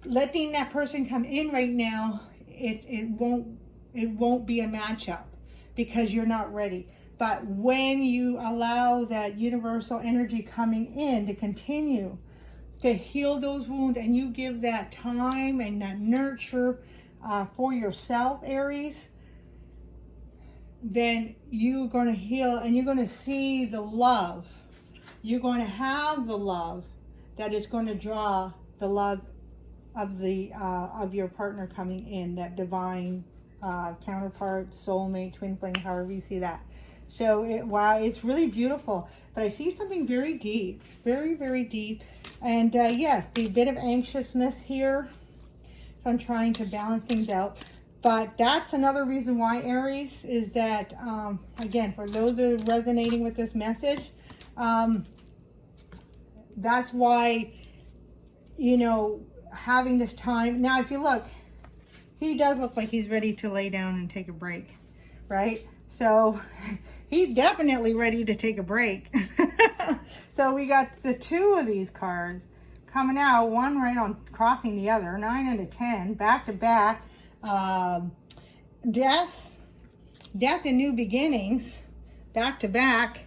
letting that person come in right now, it won't be a matchup because you're not ready. But when you allow that universal energy coming in to continue to heal those wounds, and you give that time and that nurture for yourself, Aries, then you're going to heal and you're going to see the love. You're going to have the love that is going to draw the love of your partner coming in, that divine counterpart, soulmate, twin flame, however you see that. So wow, it's really beautiful. But I see something very deep, very, very deep. And yes, the bit of anxiousness here. So I'm trying to balance things out. But that's another reason why, Aries, is that, again, for those that are resonating with this message, that's why, you know, having this time. Now, if you look, he does look like he's ready to lay down and take a break, right? So he's definitely ready to take a break. So we got the two of these cards coming out, one right on crossing the other, 9 and a 10, back to back. Death and new beginnings, back to back,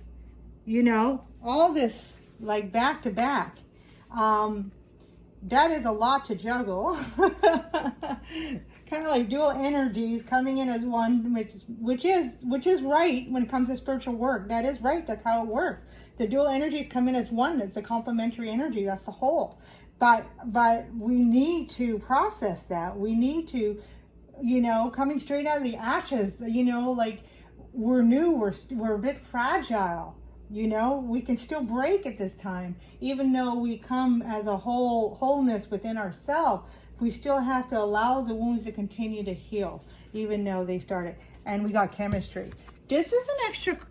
you know, all this like back to back. That is a lot to juggle. Kind of like dual energies coming in as one, which is right when it comes to spiritual work. That is right. That's how it works. The dual energies come in as one. It's a complementary energy. That's the whole. But we need to process that. We need to, you know, coming straight out of the ashes. You know, like we're new. We're a bit fragile. You know, we can still break at this time, even though we come as a wholeness within ourselves. We still have to allow the wounds to continue to heal, even though they started. And we got chemistry. This is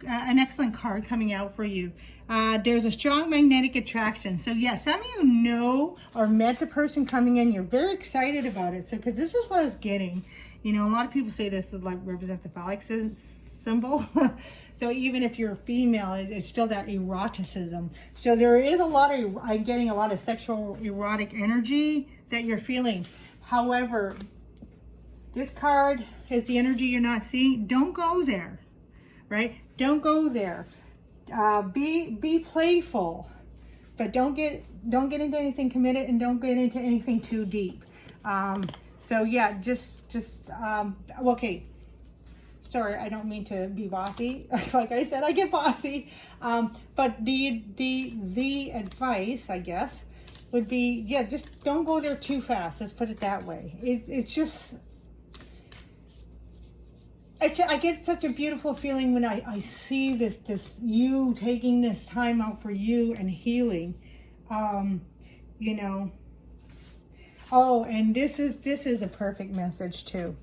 an excellent card coming out for you. There's a strong magnetic attraction. So yes, some of you know or met the person coming in. You're very excited about it. So because this is what I was getting. You know, a lot of people say this is like represents the phallic symbol. So even if you're a female, it's still that eroticism. So there is a lot of, I'm getting a lot of sexual erotic energy that you're feeling. However, this card is the energy you're not seeing. Don't go there, right? Don't go there. Be playful, but don't get into anything committed, and don't get into anything too deep. So yeah, okay. Sorry, I don't mean to be bossy. Like I said, I get bossy. But the advice, I guess, would be, yeah, just don't go there too fast. Let's put it that way. It's just, I get such a beautiful feeling when I see this you taking this time out for you and healing. You know. Oh, and this is a perfect message too.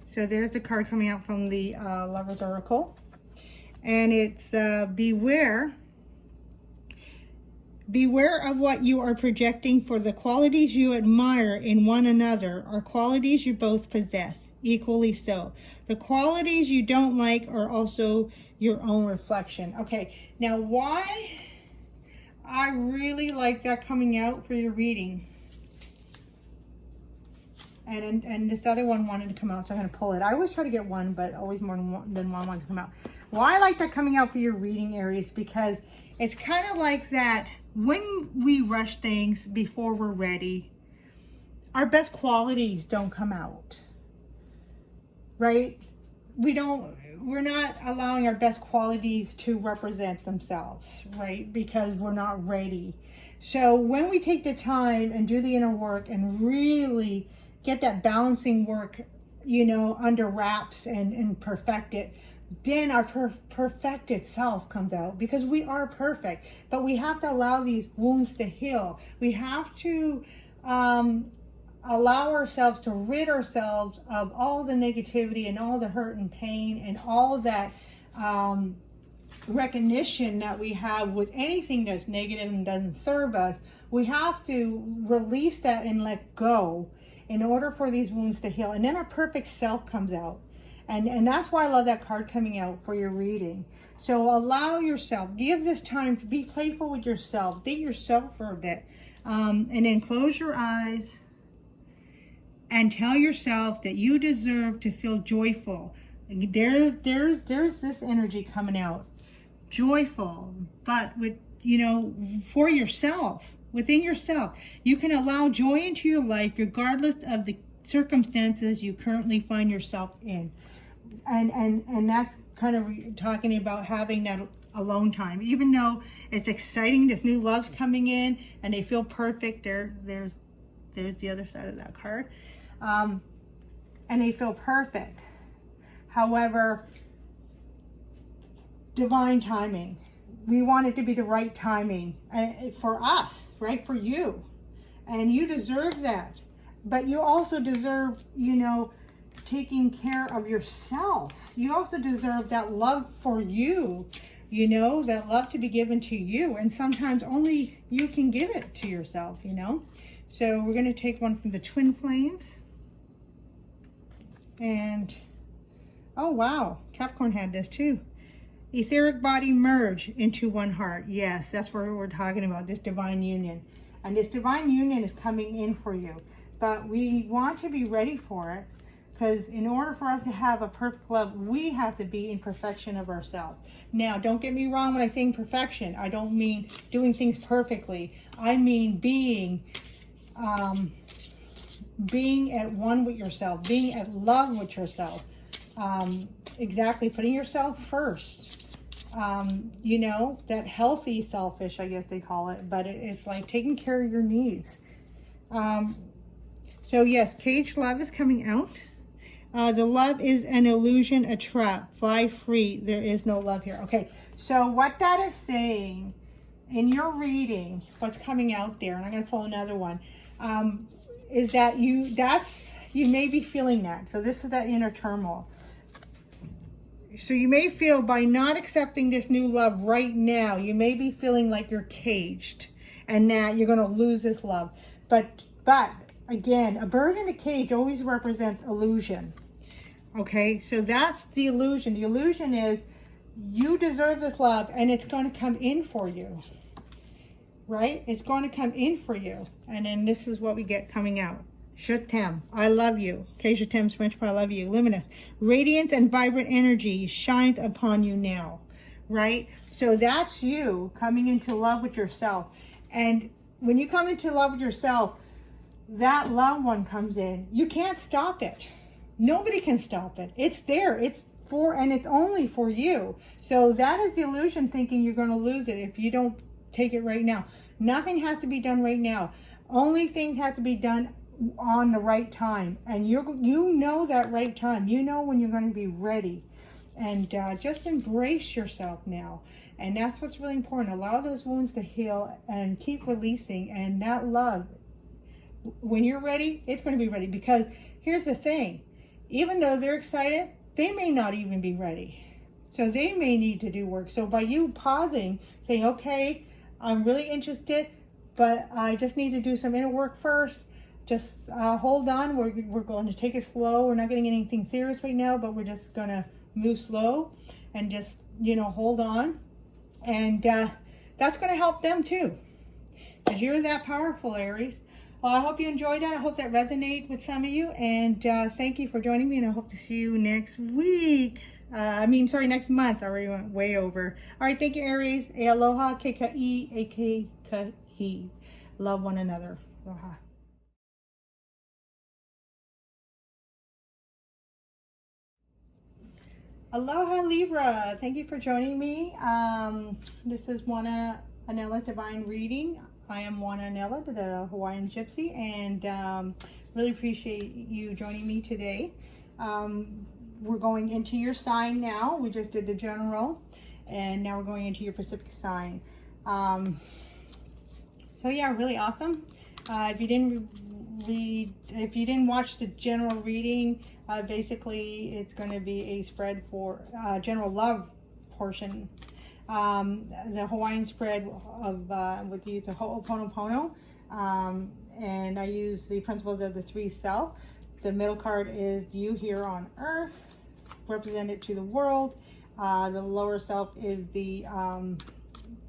So there's a card coming out from the Lover's Oracle, and it's beware of what you are projecting, for the qualities you admire in one another are qualities you both possess, equally so. The qualities you don't like are also your own reflection. Okay, now why I really like that coming out for your reading. And this other one wanted to come out, so I'm going to pull it. I always try to get one, but always more than one wants to come out. Well, I like that coming out for your reading, Aries, because it's kind of like that when we rush things before we're ready, our best qualities don't come out, right? We're not allowing our best qualities to represent themselves, right? Because we're not ready. So when we take the time and do the inner work and really get that balancing work, you know, under wraps and perfect it, then our perfected self comes out, because we are perfect. But we have to allow these wounds to heal. We have to allow ourselves to rid ourselves of all the negativity and all the hurt and pain and all that recognition that we have with anything that's negative and doesn't serve us. We have to release that and let go in order for these wounds to heal. And then our perfect self comes out. And that's why I love that card coming out for your reading. So allow yourself, give this time to be playful with yourself, date yourself for a bit. And then close your eyes and tell yourself that you deserve to feel joyful. There's this energy coming out. Joyful, but with, you know, for yourself. Within yourself, you can allow joy into your life regardless of the circumstances you currently find yourself in. And that's kind of talking about having that alone time. Even though it's exciting, this new love's coming in and they feel perfect. There's the other side of that card. And they feel perfect. However, divine timing. We want it to be the right timing for us, right? For you. And you deserve that. But you also deserve, you know, taking care of yourself. You also deserve that love for you, you know, that love to be given to you. And sometimes only you can give it to yourself, you know. So we're going to take one from the Twin Flames. And, oh wow, Capricorn had this too. Etheric body merge into one heart. Yes, that's what we're talking about, this divine union. And this divine union is coming in for you. But we want to be ready for it, because in order for us to have a perfect love, we have to be in perfection of ourselves. Now, don't get me wrong when I say perfection. I don't mean doing things perfectly. I mean being at one with yourself, being at love with yourself. Exactly, putting yourself first. You know, that healthy selfish, I guess they call it, but it's like taking care of your needs. So yes, caged love is coming out. The love is an illusion, a trap. Fly free. There is no love here. Okay, so what that is saying in your reading, what's coming out there, and I'm going to pull another one, is that you may be feeling that. So this is that inner turmoil. So you may feel, by not accepting this new love right now, you may be feeling like you're caged and that you're going to lose this love. But again, a bird in a cage always represents illusion. Okay, so that's the illusion. The illusion is you deserve this love and it's going to come in for you. Right? It's going to come in for you. And then this is what we get coming out. Je t'aime. I love you. Okay, je t'aime is French for I love you. Luminous. Radiance and vibrant energy shines upon you now. Right? So that's you coming into love with yourself. And when you come into love with yourself, that loved one comes in. You can't stop it. Nobody can stop it. It's there. It's for, and it's only for you. So that is the illusion, thinking you're going to lose it if you don't take it right now. Nothing has to be done right now. Only things have to be done on the right time. And you know that right time. You know when you're going to be ready. And just embrace yourself now. And that's what's really important. Allow those wounds to heal and keep releasing. And that love, when you're ready, it's going to be ready. Because here's the thing. Even though they're excited, they may not even be ready. So they may need to do work. So by you pausing, saying, okay, I'm really interested, but I just need to do some inner work first. Just hold on. We're going to take it slow. We're not getting anything serious right now, but we're just going to move slow and just, hold on. And that's going to help them too. Because you're that powerful, Aries. Well, I hope you enjoyed that. I hope that resonated with some of you. And thank you for joining me. And I hope to see you next week. Next month. I already went way over. All right, thank you, Aries. Aloha, keika'i, keika'i. Love one another. Aloha. Aloha, Libra. Thank you for joining me. This is Moana Anela Divine Reading. I am Moana Anela, the Hawaiian Gypsy, and really appreciate you joining me today. We're going into your sign now. We just did the general, and now we're going into your Pacific sign. So yeah, really awesome. If you didn't watch the general reading, basically it's going to be a spread for general love portion. The Hawaiian spread of with the use of Ho'o Pono Pono, and I use the principles of the three self. The middle card is you here on earth, represented to the world. The lower self is the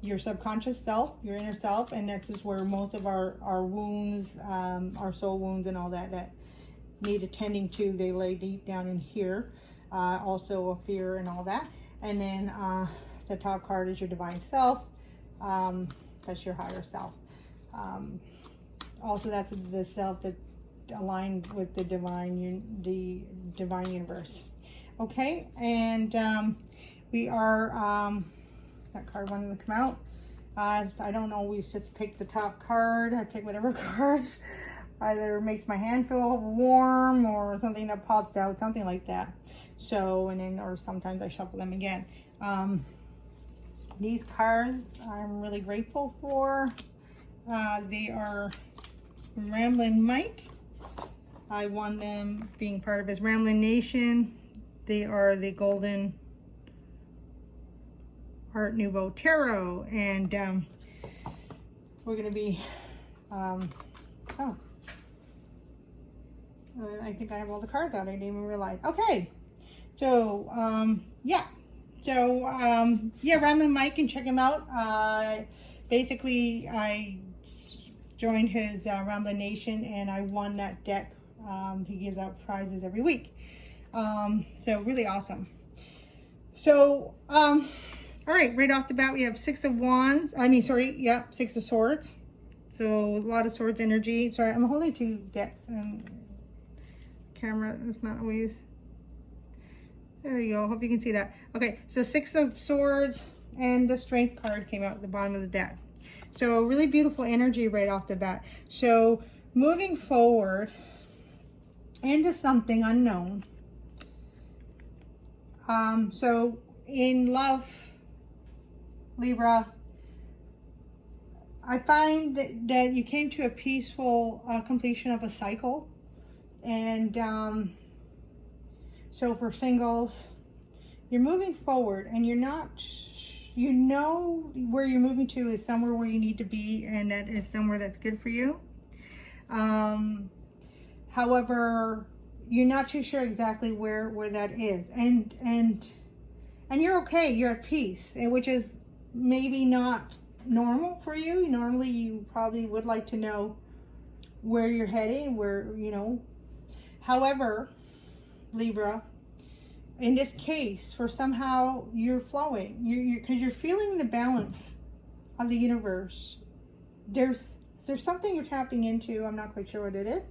your subconscious self, your inner self, and this is where most of our wounds, our soul wounds and all that need attending to, they lay deep down in here. Also a fear and all that. And then the top card is your divine self. That's your higher self. Also, that's the self that aligned with the divine universe. Okay, and we are that card wanted to come out. I don't always just pick the top card. I pick whatever card either makes my hand feel warm or something that pops out, something like that. So, and then, or sometimes I shuffle them again. These cards I'm really grateful for. They are from Ramblin' Mike. I won them being part of his Ramblin' Nation. They are the Golden Art Nouveau Tarot, and we're going to be, I think I have all the cards out. I didn't even realize. Okay, so Ramblin' Mike, and check him out. Basically, I joined his Ramblin' Nation, and I won that deck. He gives out prizes every week, so really awesome. So all right, right off the bat, we have Six of Swords. So a lot of swords energy. Sorry, I'm holding two decks, and camera is not always. There you go. Hope you can see that. Okay, so Six of Swords and the Strength card came out at the bottom of the deck. So really beautiful energy right off the bat. So moving forward into something unknown. So in love, Libra, I find that you came to a peaceful completion of a cycle. And so for singles, you're moving forward, and you're not, you know where you're moving to is somewhere where you need to be, and that is somewhere that's good for you. However, you're not too sure exactly where that is, and you're okay. You're at peace, which is maybe not normal for you. Normally, you probably would like to know where you're heading, where, you know. However, Libra, in this case, for somehow you're flowing, because you're feeling the balance of the universe. There's something you're tapping into. I'm not quite sure what it is,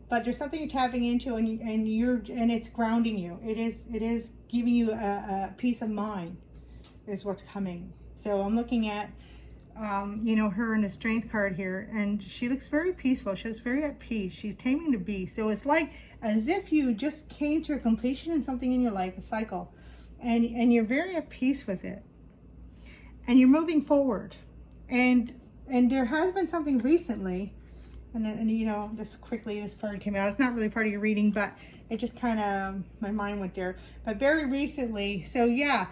but there's something you're tapping into, and it's grounding you. It is giving you a peace of mind, is what's coming. So I'm looking at, you know, her in the Strength card here, and she looks very peaceful. She looks very at peace. She's taming the beast. So it's like as if you just came to a completion in something in your life, a cycle, and you're very at peace with it, and you're moving forward, and there has been something recently, and you know, just quickly, this card came out. It's not really part of your reading, but it just kind of, my mind went there. But very recently, so yeah,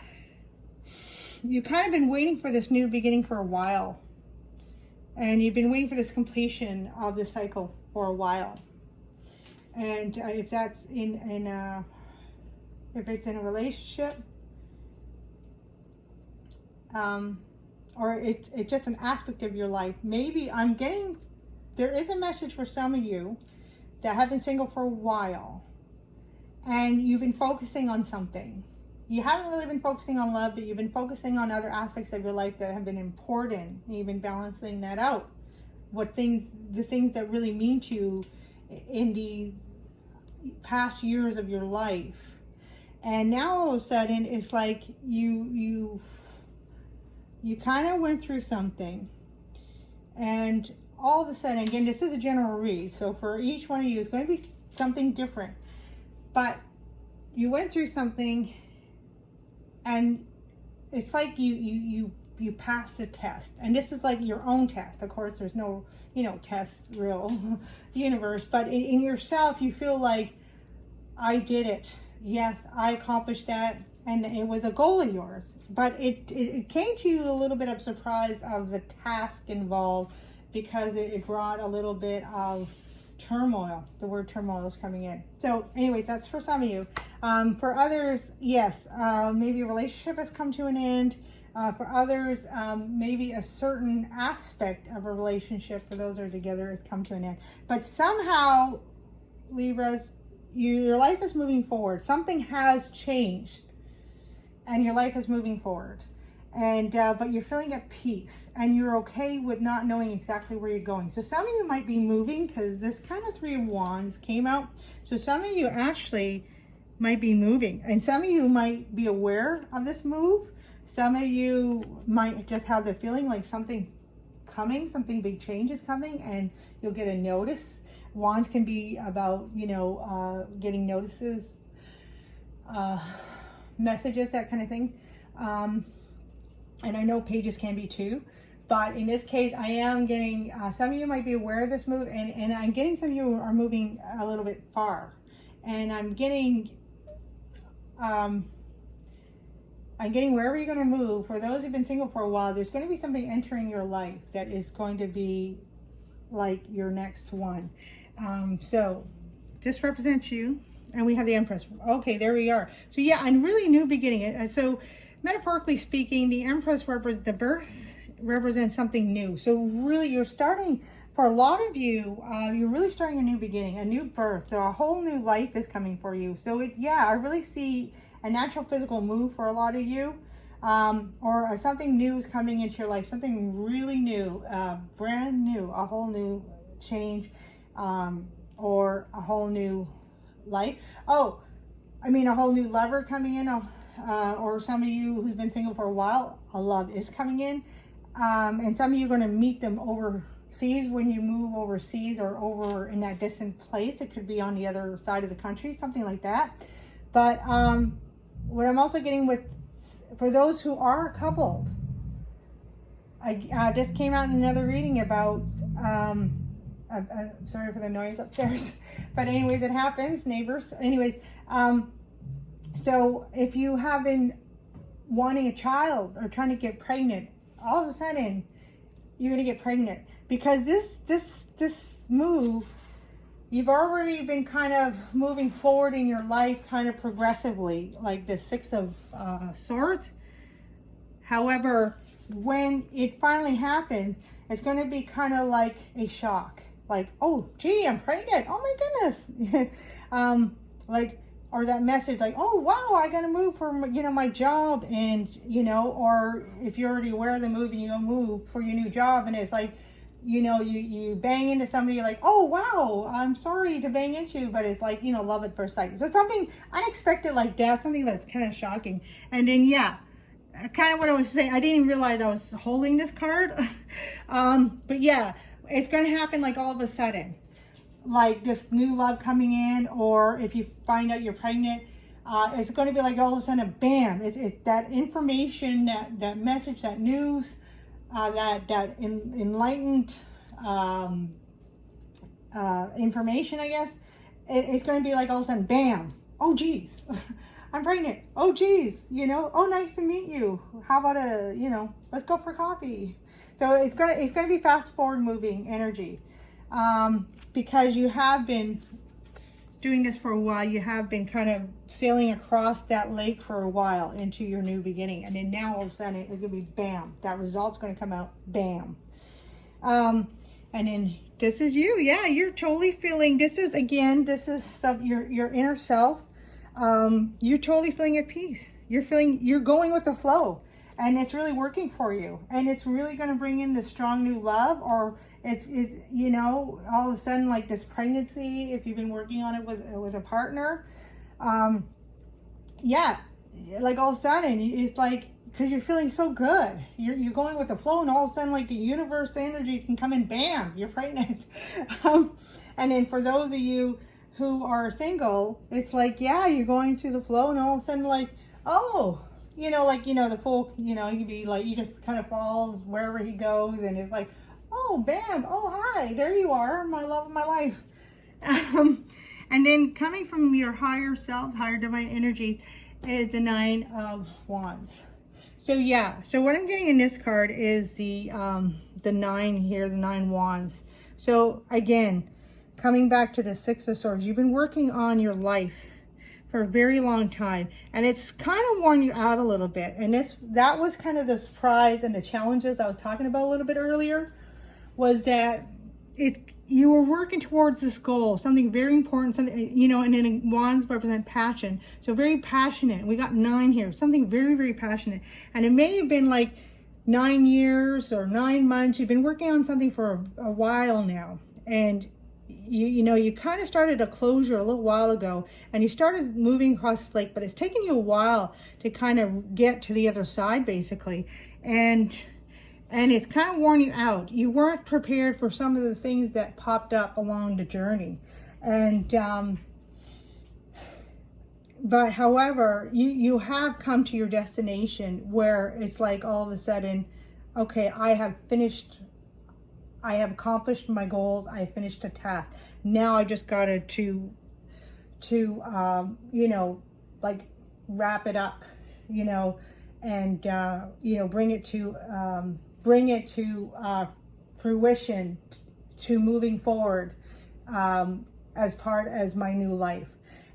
you kind of been waiting for this new beginning for a while, and you've been waiting for this completion of the cycle for a while. And if that's if it's in a relationship, or it's just an aspect of your life, maybe I'm getting, there is a message for some of you that have been single for a while, and you've been focusing on something. You haven't really been focusing on love, but you've been focusing on other aspects of your life that have been important, and you've been balancing that out. The things that really mean to you in these past years of your life. And now all of a sudden, it's like you kind of went through something, and all of a sudden, again, this is a general read, so for each one of you, it's going to be something different. But you went through something, and it's like you passed the test, and this is like your own test. Of course, there's no, you know, test, real universe, but in yourself, you feel like, I did it. Yes, I accomplished that, and it was a goal of yours. But it came to you a little bit of surprise of the task involved, because it brought a little bit of turmoil. The word turmoil is coming in. So anyways, that's for some of you. For others, yes, maybe a relationship has come to an end. For others, maybe a certain aspect of a relationship, for those who are together, has come to an end. But somehow, Libras, your life is moving forward. Something has changed, and your life is moving forward. And but you're feeling at peace, and you're okay with not knowing exactly where you're going. So some of you might be moving, because this kind of Three of Wands came out. So some of you actually might be moving, and some of you might be aware of this move. Some of you might just have the feeling like something's coming, something big change is coming, and you'll get a notice. Wands can be about, you know, getting notices, messages, that kind of thing. And I know pages can be too, but in this case, I am getting, some of you might be aware of this move, and I'm getting some of you are moving a little bit far, and I'm getting wherever you're going to move. For those who've been single for a while, there's going to be somebody entering your life that is going to be like your next one. So this represents you, and we have the Empress. Okay, there we are. So yeah, a really new beginning. So metaphorically speaking, the Empress represents the birth, represents something new. So really, you're starting, for a lot of you, you're really starting a new beginning, a new birth. So a whole new life is coming for you. So yeah, I really see a natural physical move for a lot of you, or something new is coming into your life, something really new, brand new, a whole new change, or a whole new life. Oh, I mean, a whole new lover coming in, or some of you who've been single for a while, a love is coming in, and some of you are going to meet them overseas when you move overseas, or over in that distant place. It could be on the other side of the country, something like that. But what I'm also getting with, for those who are coupled, I just came out in another reading about, I'm sorry for the noise upstairs, but anyways, it happens, neighbors. Anyways, so if you have been wanting a child or trying to get pregnant, all of a sudden you're going to get pregnant, because this move, you've already been kind of moving forward in your life kind of progressively, like the Six of Swords. However, when it finally happens, it's going to be kind of like a shock. Like, oh, gee, I'm pregnant. Oh, my goodness. Like, or that message like, oh, wow, I got to move for, you know, my job. And, you know, or if you're already aware of the move and you go move for your new job and it's like, you know, you bang into somebody, you're like, oh, wow, I'm sorry to bang into you, but it's like, you know, love at first sight. So something unexpected like that, something that's kind of shocking. And then, yeah, kind of what I was saying, I didn't even realize I was holding this card. But yeah, it's going to happen like all of a sudden, like this new love coming in, or if you find out you're pregnant, it's going to be like all of a sudden, bam, it's that information, that message, that news, that enlightened information, I guess. It's going to be like all of a sudden, bam, oh geez, I'm pregnant. Oh geez, you know, oh nice to meet you. How about you know, let's go for coffee. So it's gonna be fast forward moving energy, because you have been doing this for a while. You have been kind of sailing across that lake for a while into your new beginning, and then now all of a sudden it's gonna be bam. That result's gonna come out bam. And then this is you. Yeah, you're totally feeling. This is your inner self. You're totally feeling at peace. You're going with the flow, and it's really working for you, and it's really going to bring in the strong new love, or it's you know, all of a sudden like this pregnancy, if you've been working on it with a partner, yeah, like all of a sudden it's like, because you're feeling so good, you're going with the flow, and all of a sudden like the universe energies can come in, bam, you're pregnant. And then for those of you who are single, it's like, yeah, you're going through the flow, and all of a sudden like, oh, you know, like, you know, the full, you know, you'd be like, you just kind of falls wherever he goes, and it's like, oh, bam, oh, hi, there you are, my love of my life. And then coming from your higher self, higher divine energy, is the Nine of Wands. So yeah, so what I'm getting in this card is the 9 here, the 9 Wands. So again, coming back to the Six of Swords, you've been working on your life for a very long time, and it's kind of worn you out a little bit. And that was kind of the surprise and the challenges I was talking about a little bit earlier, was that you were working towards this goal, something very important, something, you know, and then wands represent passion. So very passionate. We got 9 here, something very, very passionate. And it may have been like 9 years or 9 months. You've been working on something for a while now, and you know, you kind of started a closure a little while ago, and you started moving across the lake, but it's taken you a while to kind of get to the other side, basically. And it's kind of worn you out. You weren't prepared for some of the things that popped up along the journey. And, but however, you have come to your destination, where it's like all of a sudden, okay, I have accomplished my goals. I have finished a task. Now I just got to you know, like wrap it up, you know, and you know, bring it to fruition, to moving forward, as my new life.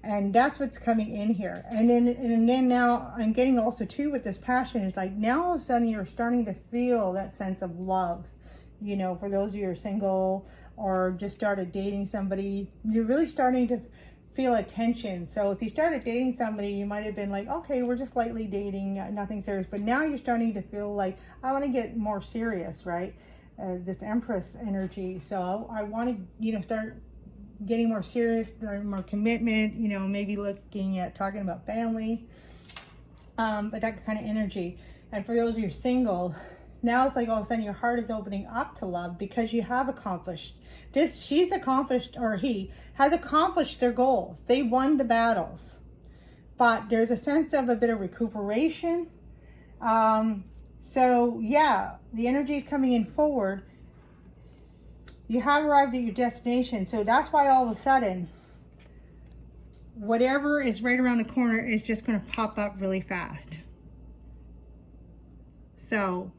And that's what's coming in here. And then now I'm getting also too with this passion, is like now all of a sudden you're starting to feel that sense of love. You know, for those of you who are single or just started dating somebody, you're really starting to feel attention. So if you started dating somebody, you might have been like, okay, we're just lightly dating, nothing serious. But now you're starting to feel like, I want to get more serious, right? This Empress energy. So I want to, you know, start getting more serious, more commitment, you know, maybe looking at talking about family, but that kind of energy. And for those of you who are single, now it's like all of a sudden your heart is opening up to love, because you have accomplished this. She's accomplished, or he has accomplished their goals. They won the battles, but there's a sense of a bit of recuperation. So yeah, the energy is coming in forward. You have arrived at your destination. So that's why all of a sudden, whatever is right around the corner is just going to pop up really fast. So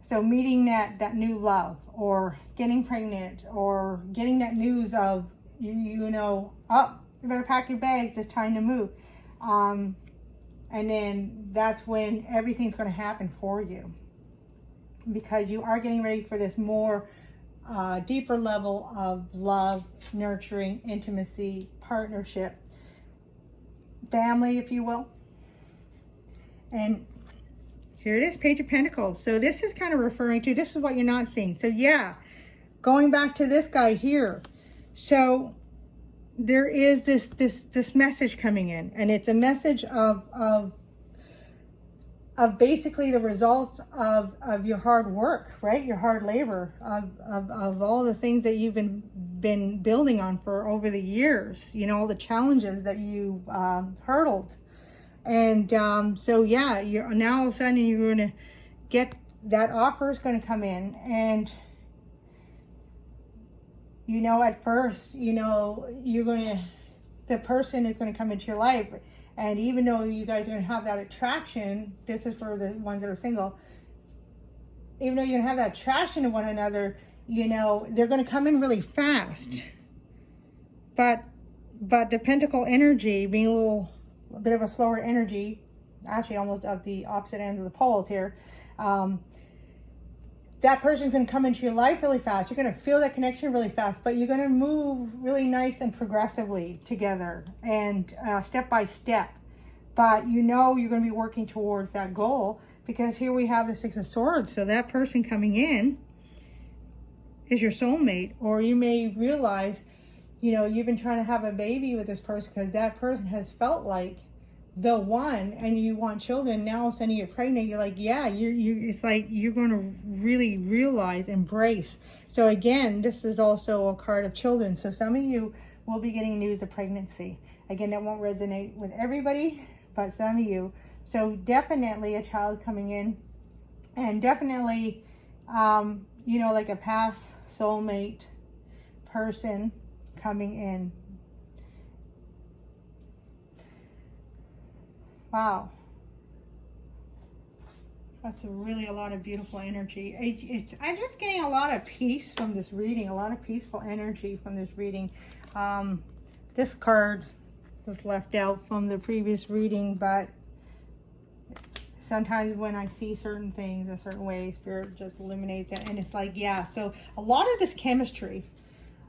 So meeting that new love, or getting pregnant, or getting that news of, you know, oh, you better pack your bags, it's time to move. And then that's when everything's going to happen for you, because you are getting ready for this more deeper level of love, nurturing, intimacy, partnership, family, if you will. And here it is, Page of Pentacles. So this is kind of referring to, this is what you're not seeing. So yeah, going back to this guy here. So there is this message coming in, and it's a message of basically the results of your hard work, right? Your hard labor, of all the things that you've been building on for over the years, you know, all the challenges that you hurdled. And so yeah, you're now all of a sudden you're going to get that offer is going to come in, and you know, at first, you know, the person is going to come into your life, and even though you guys are going to have that attraction, this is for the ones that are single, even though you're going to have that attraction to one another, you know, they're going to come in really fast. But the Pentacle energy being a bit of a slower energy, actually almost of the opposite ends of the poles here, that person's going to come into your life really fast. You're going to feel that connection really fast, but you're going to move really nice and progressively together, and step by step. But you know you're going to be working towards that goal, because here we have the Six of Swords. So that person coming in is your soulmate, or you may realize, you know, you've been trying to have a baby with this person because that person has felt like the one, and you want children. Now all of a sudden you're pregnant, you're like, yeah, it's like you're going to really realize, embrace. So again, this is also a card of children. So some of you will be getting news of pregnancy. Again, that won't resonate with everybody, but some of you. So definitely a child coming in, and definitely you know, like a past soulmate person coming in. Wow, that's really a lot of beautiful energy. I'm just getting a lot of peace from this reading, a lot of peaceful energy from this reading. This card was left out from the previous reading, but sometimes when I see certain things a certain way, Spirit just illuminates it, and it's like, yeah. So a lot of this chemistry,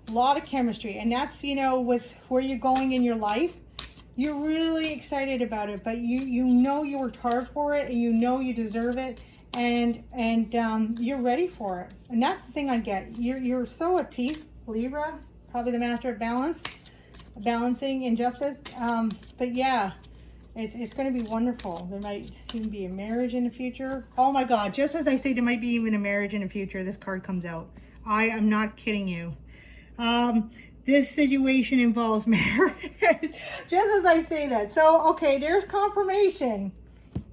and that's, you know, with where you're going in your life. You're really excited about it, but you know you worked hard for it, and you know you deserve it, and you're ready for it. And that's the thing I get. You're so at peace, Libra, probably the master of balance, balancing injustice. But yeah, it's going to be wonderful. There might even be a marriage in the future. Oh my God! Just as I say, there might be even a marriage in the future. This card comes out. I am not kidding you. This situation involves marriage. Just as I say that. So, okay, there's confirmation.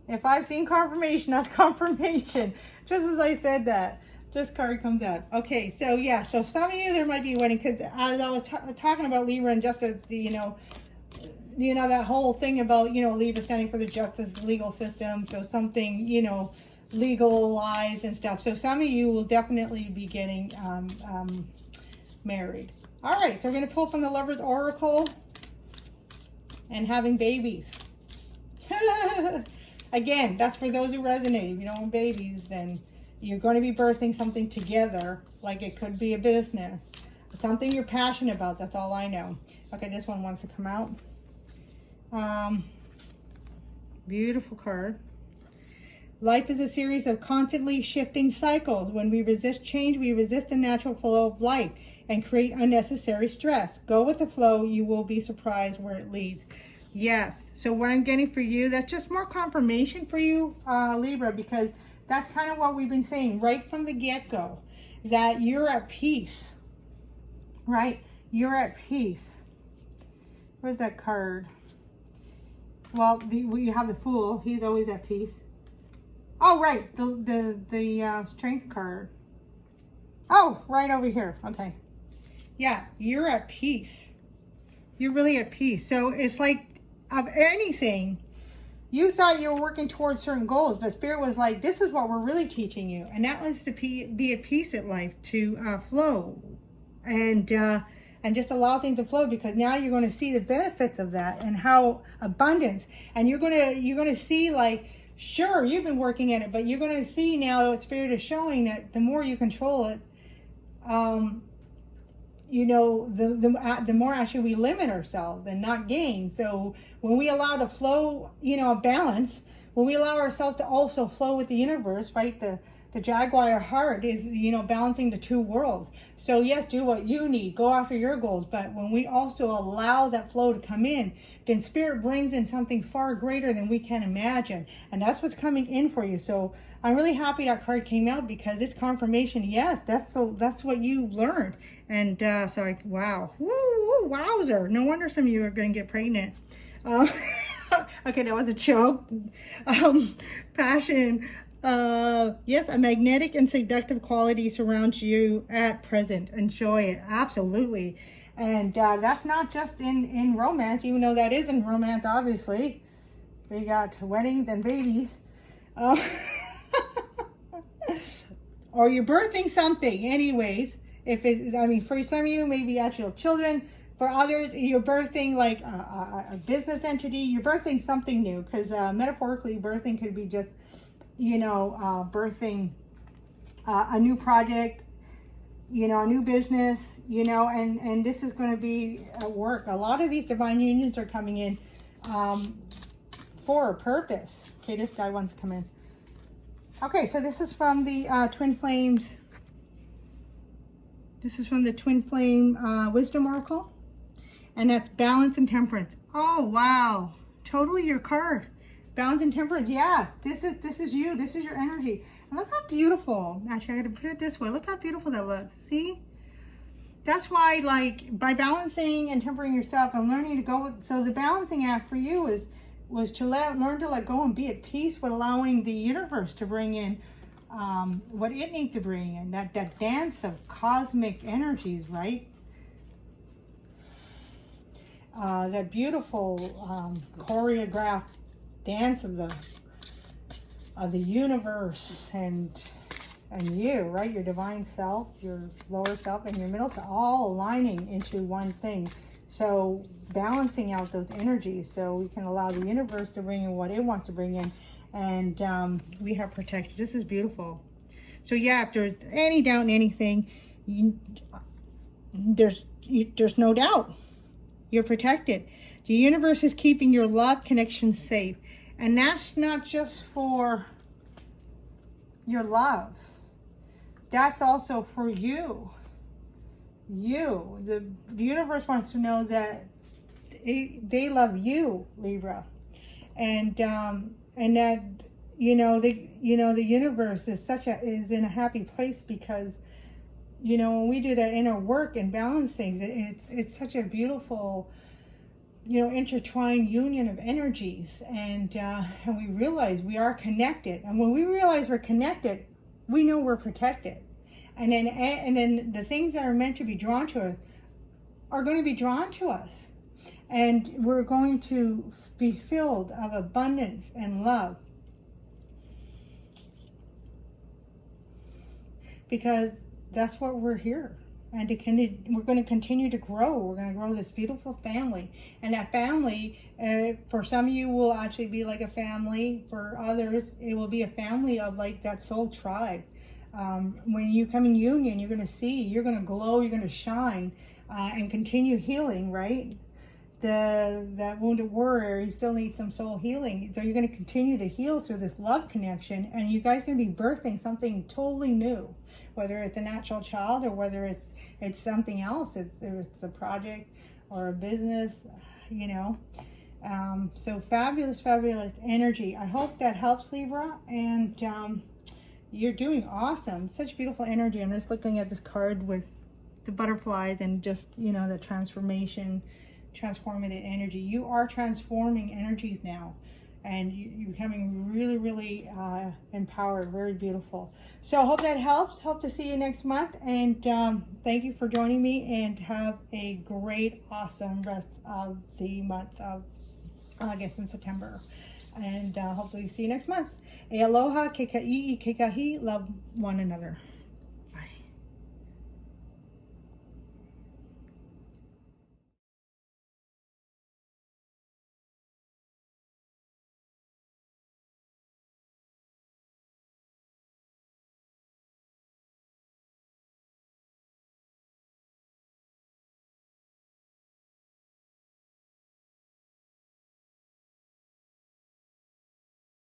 If I've seen confirmation, that's confirmation. Just as I said that. This card comes out. Okay, so yeah. So some of you, there might be a wedding. Because as I was talking about Libra and justice, you know, that whole thing about, you know, Libra standing for the justice legal system. So something, you know, legalized and stuff. So some of you will definitely be getting married. All right, so we're going to pull from the Lover's Oracle and having babies. Again, that's for those who resonate. If you don't want babies, then you're going to be birthing something together, like it could be a business. Something you're passionate about, that's all I know. Okay, this one wants to come out. Beautiful card. Life is a series of constantly shifting cycles. When we resist change, we resist the natural flow of life and create unnecessary stress. Go with the flow. You will be surprised where it leads. Yes. So what I'm getting for you, that's just more confirmation for you, Libra, because that's kind of what we've been saying right from the get-go, that you're at peace, right? You're at peace. Where's that card? Well, you have the Fool. He's always at peace. Oh, right, the Strength card. Oh, right over here. Okay. Yeah, you're at peace. You're really at peace. So it's like, of anything, you thought you were working towards certain goals, but Spirit was like, this is what we're really teaching you. And that was to be at peace at life, to flow. And just allow things to flow, because now you're going to see the benefits of that and how abundance. And you're going to see, like, sure, you've been working at it, but you're going to see now what Spirit is showing, that the more you control it, you know, the more actually we limit ourselves and not gain. So when we allow to flow, you know, a balance, when we allow ourselves to also flow with the universe, right? The Jaguar heart is, you know, balancing the two worlds. So yes, do what you need, go after your goals. But when we also allow that flow to come in, then Spirit brings in something far greater than we can imagine. And that's what's coming in for you. So I'm really happy that card came out, because it's confirmation. Yes, that's what you learned. And so wow, woo, wowzer. No wonder some of you are going to get pregnant. Okay, that was a joke. Passion. Yes, a magnetic and seductive quality surrounds you at present. Enjoy it. Absolutely. And that's not just in romance, even though that is in romance, obviously. We got weddings and babies. Or you're birthing something anyways. For some of you, maybe actual children. For others, you're birthing like a business entity. You're birthing something new, because metaphorically, birthing could be just, you know, birthing a new project, you know, a new business, you know, and this is going to be at work. A lot of these divine unions are coming in for a purpose. Okay, this guy wants to come in. Okay, so this is from the Twin Flames. This is from the Twin Flame Wisdom Oracle. And that's balance and temperance. Oh, wow. Totally your card. Balance and temperance. Yeah, this is you. This is your energy. And look how beautiful. Actually, I got to put it this way. Look how beautiful that looks. See? That's why, like, by balancing and tempering yourself and learning to go with, so the balancing act for you was to learn to let go and be at peace with allowing the universe to bring in what it needs to bring in. That dance of cosmic energies, right? That beautiful choreographed dance of the universe and you, right? Your divine self, your lower self, and your middle self, all aligning into one thing. So balancing out those energies, so we can allow the universe to bring in what it wants to bring in, and we have protection. This is beautiful. So yeah, if there's any doubt in anything, there's no doubt. You're protected. The universe is keeping your love connection safe. And that's not just for your love. That's also for you. The universe wants to know that they love you, Libra. And that, you know, the universe is in a happy place, because, you know, when we do that inner work and balance things, it's such a beautiful, you know, intertwined union of energies, and we realize we are connected. And when we realize we're connected, we know we're protected. And then the things that are meant to be drawn to us are going to be drawn to us, and we're going to be filled of abundance and love, because that's what we're here. And we're going to continue to grow. We're going to grow this beautiful family. And that family, for some of you, will actually be like a family. For others, it will be a family of like that soul tribe. When you come in union, you're going to see, you're going to glow, you're going to shine, and continue healing, right? That wounded warrior, he still needs some soul healing. So you're going to continue to heal through this love connection, and you guys are going to be birthing something totally new, whether it's a natural child or whether it's something else. It's a project or a business, you know. So fabulous energy. I hope that helps, Libra, and you're doing awesome. Such beautiful energy. I'm just looking at this card with the butterflies and just, you know, the transformative energy. You are transforming energies now, and you're becoming really empowered. Very beautiful. So I hope that helps. Hope to see you next month, and thank you for joining me, and have a great, awesome rest of the month of August and September. And hopefully see you next month. E aloha, ke ka'i, ke kahi, love one another.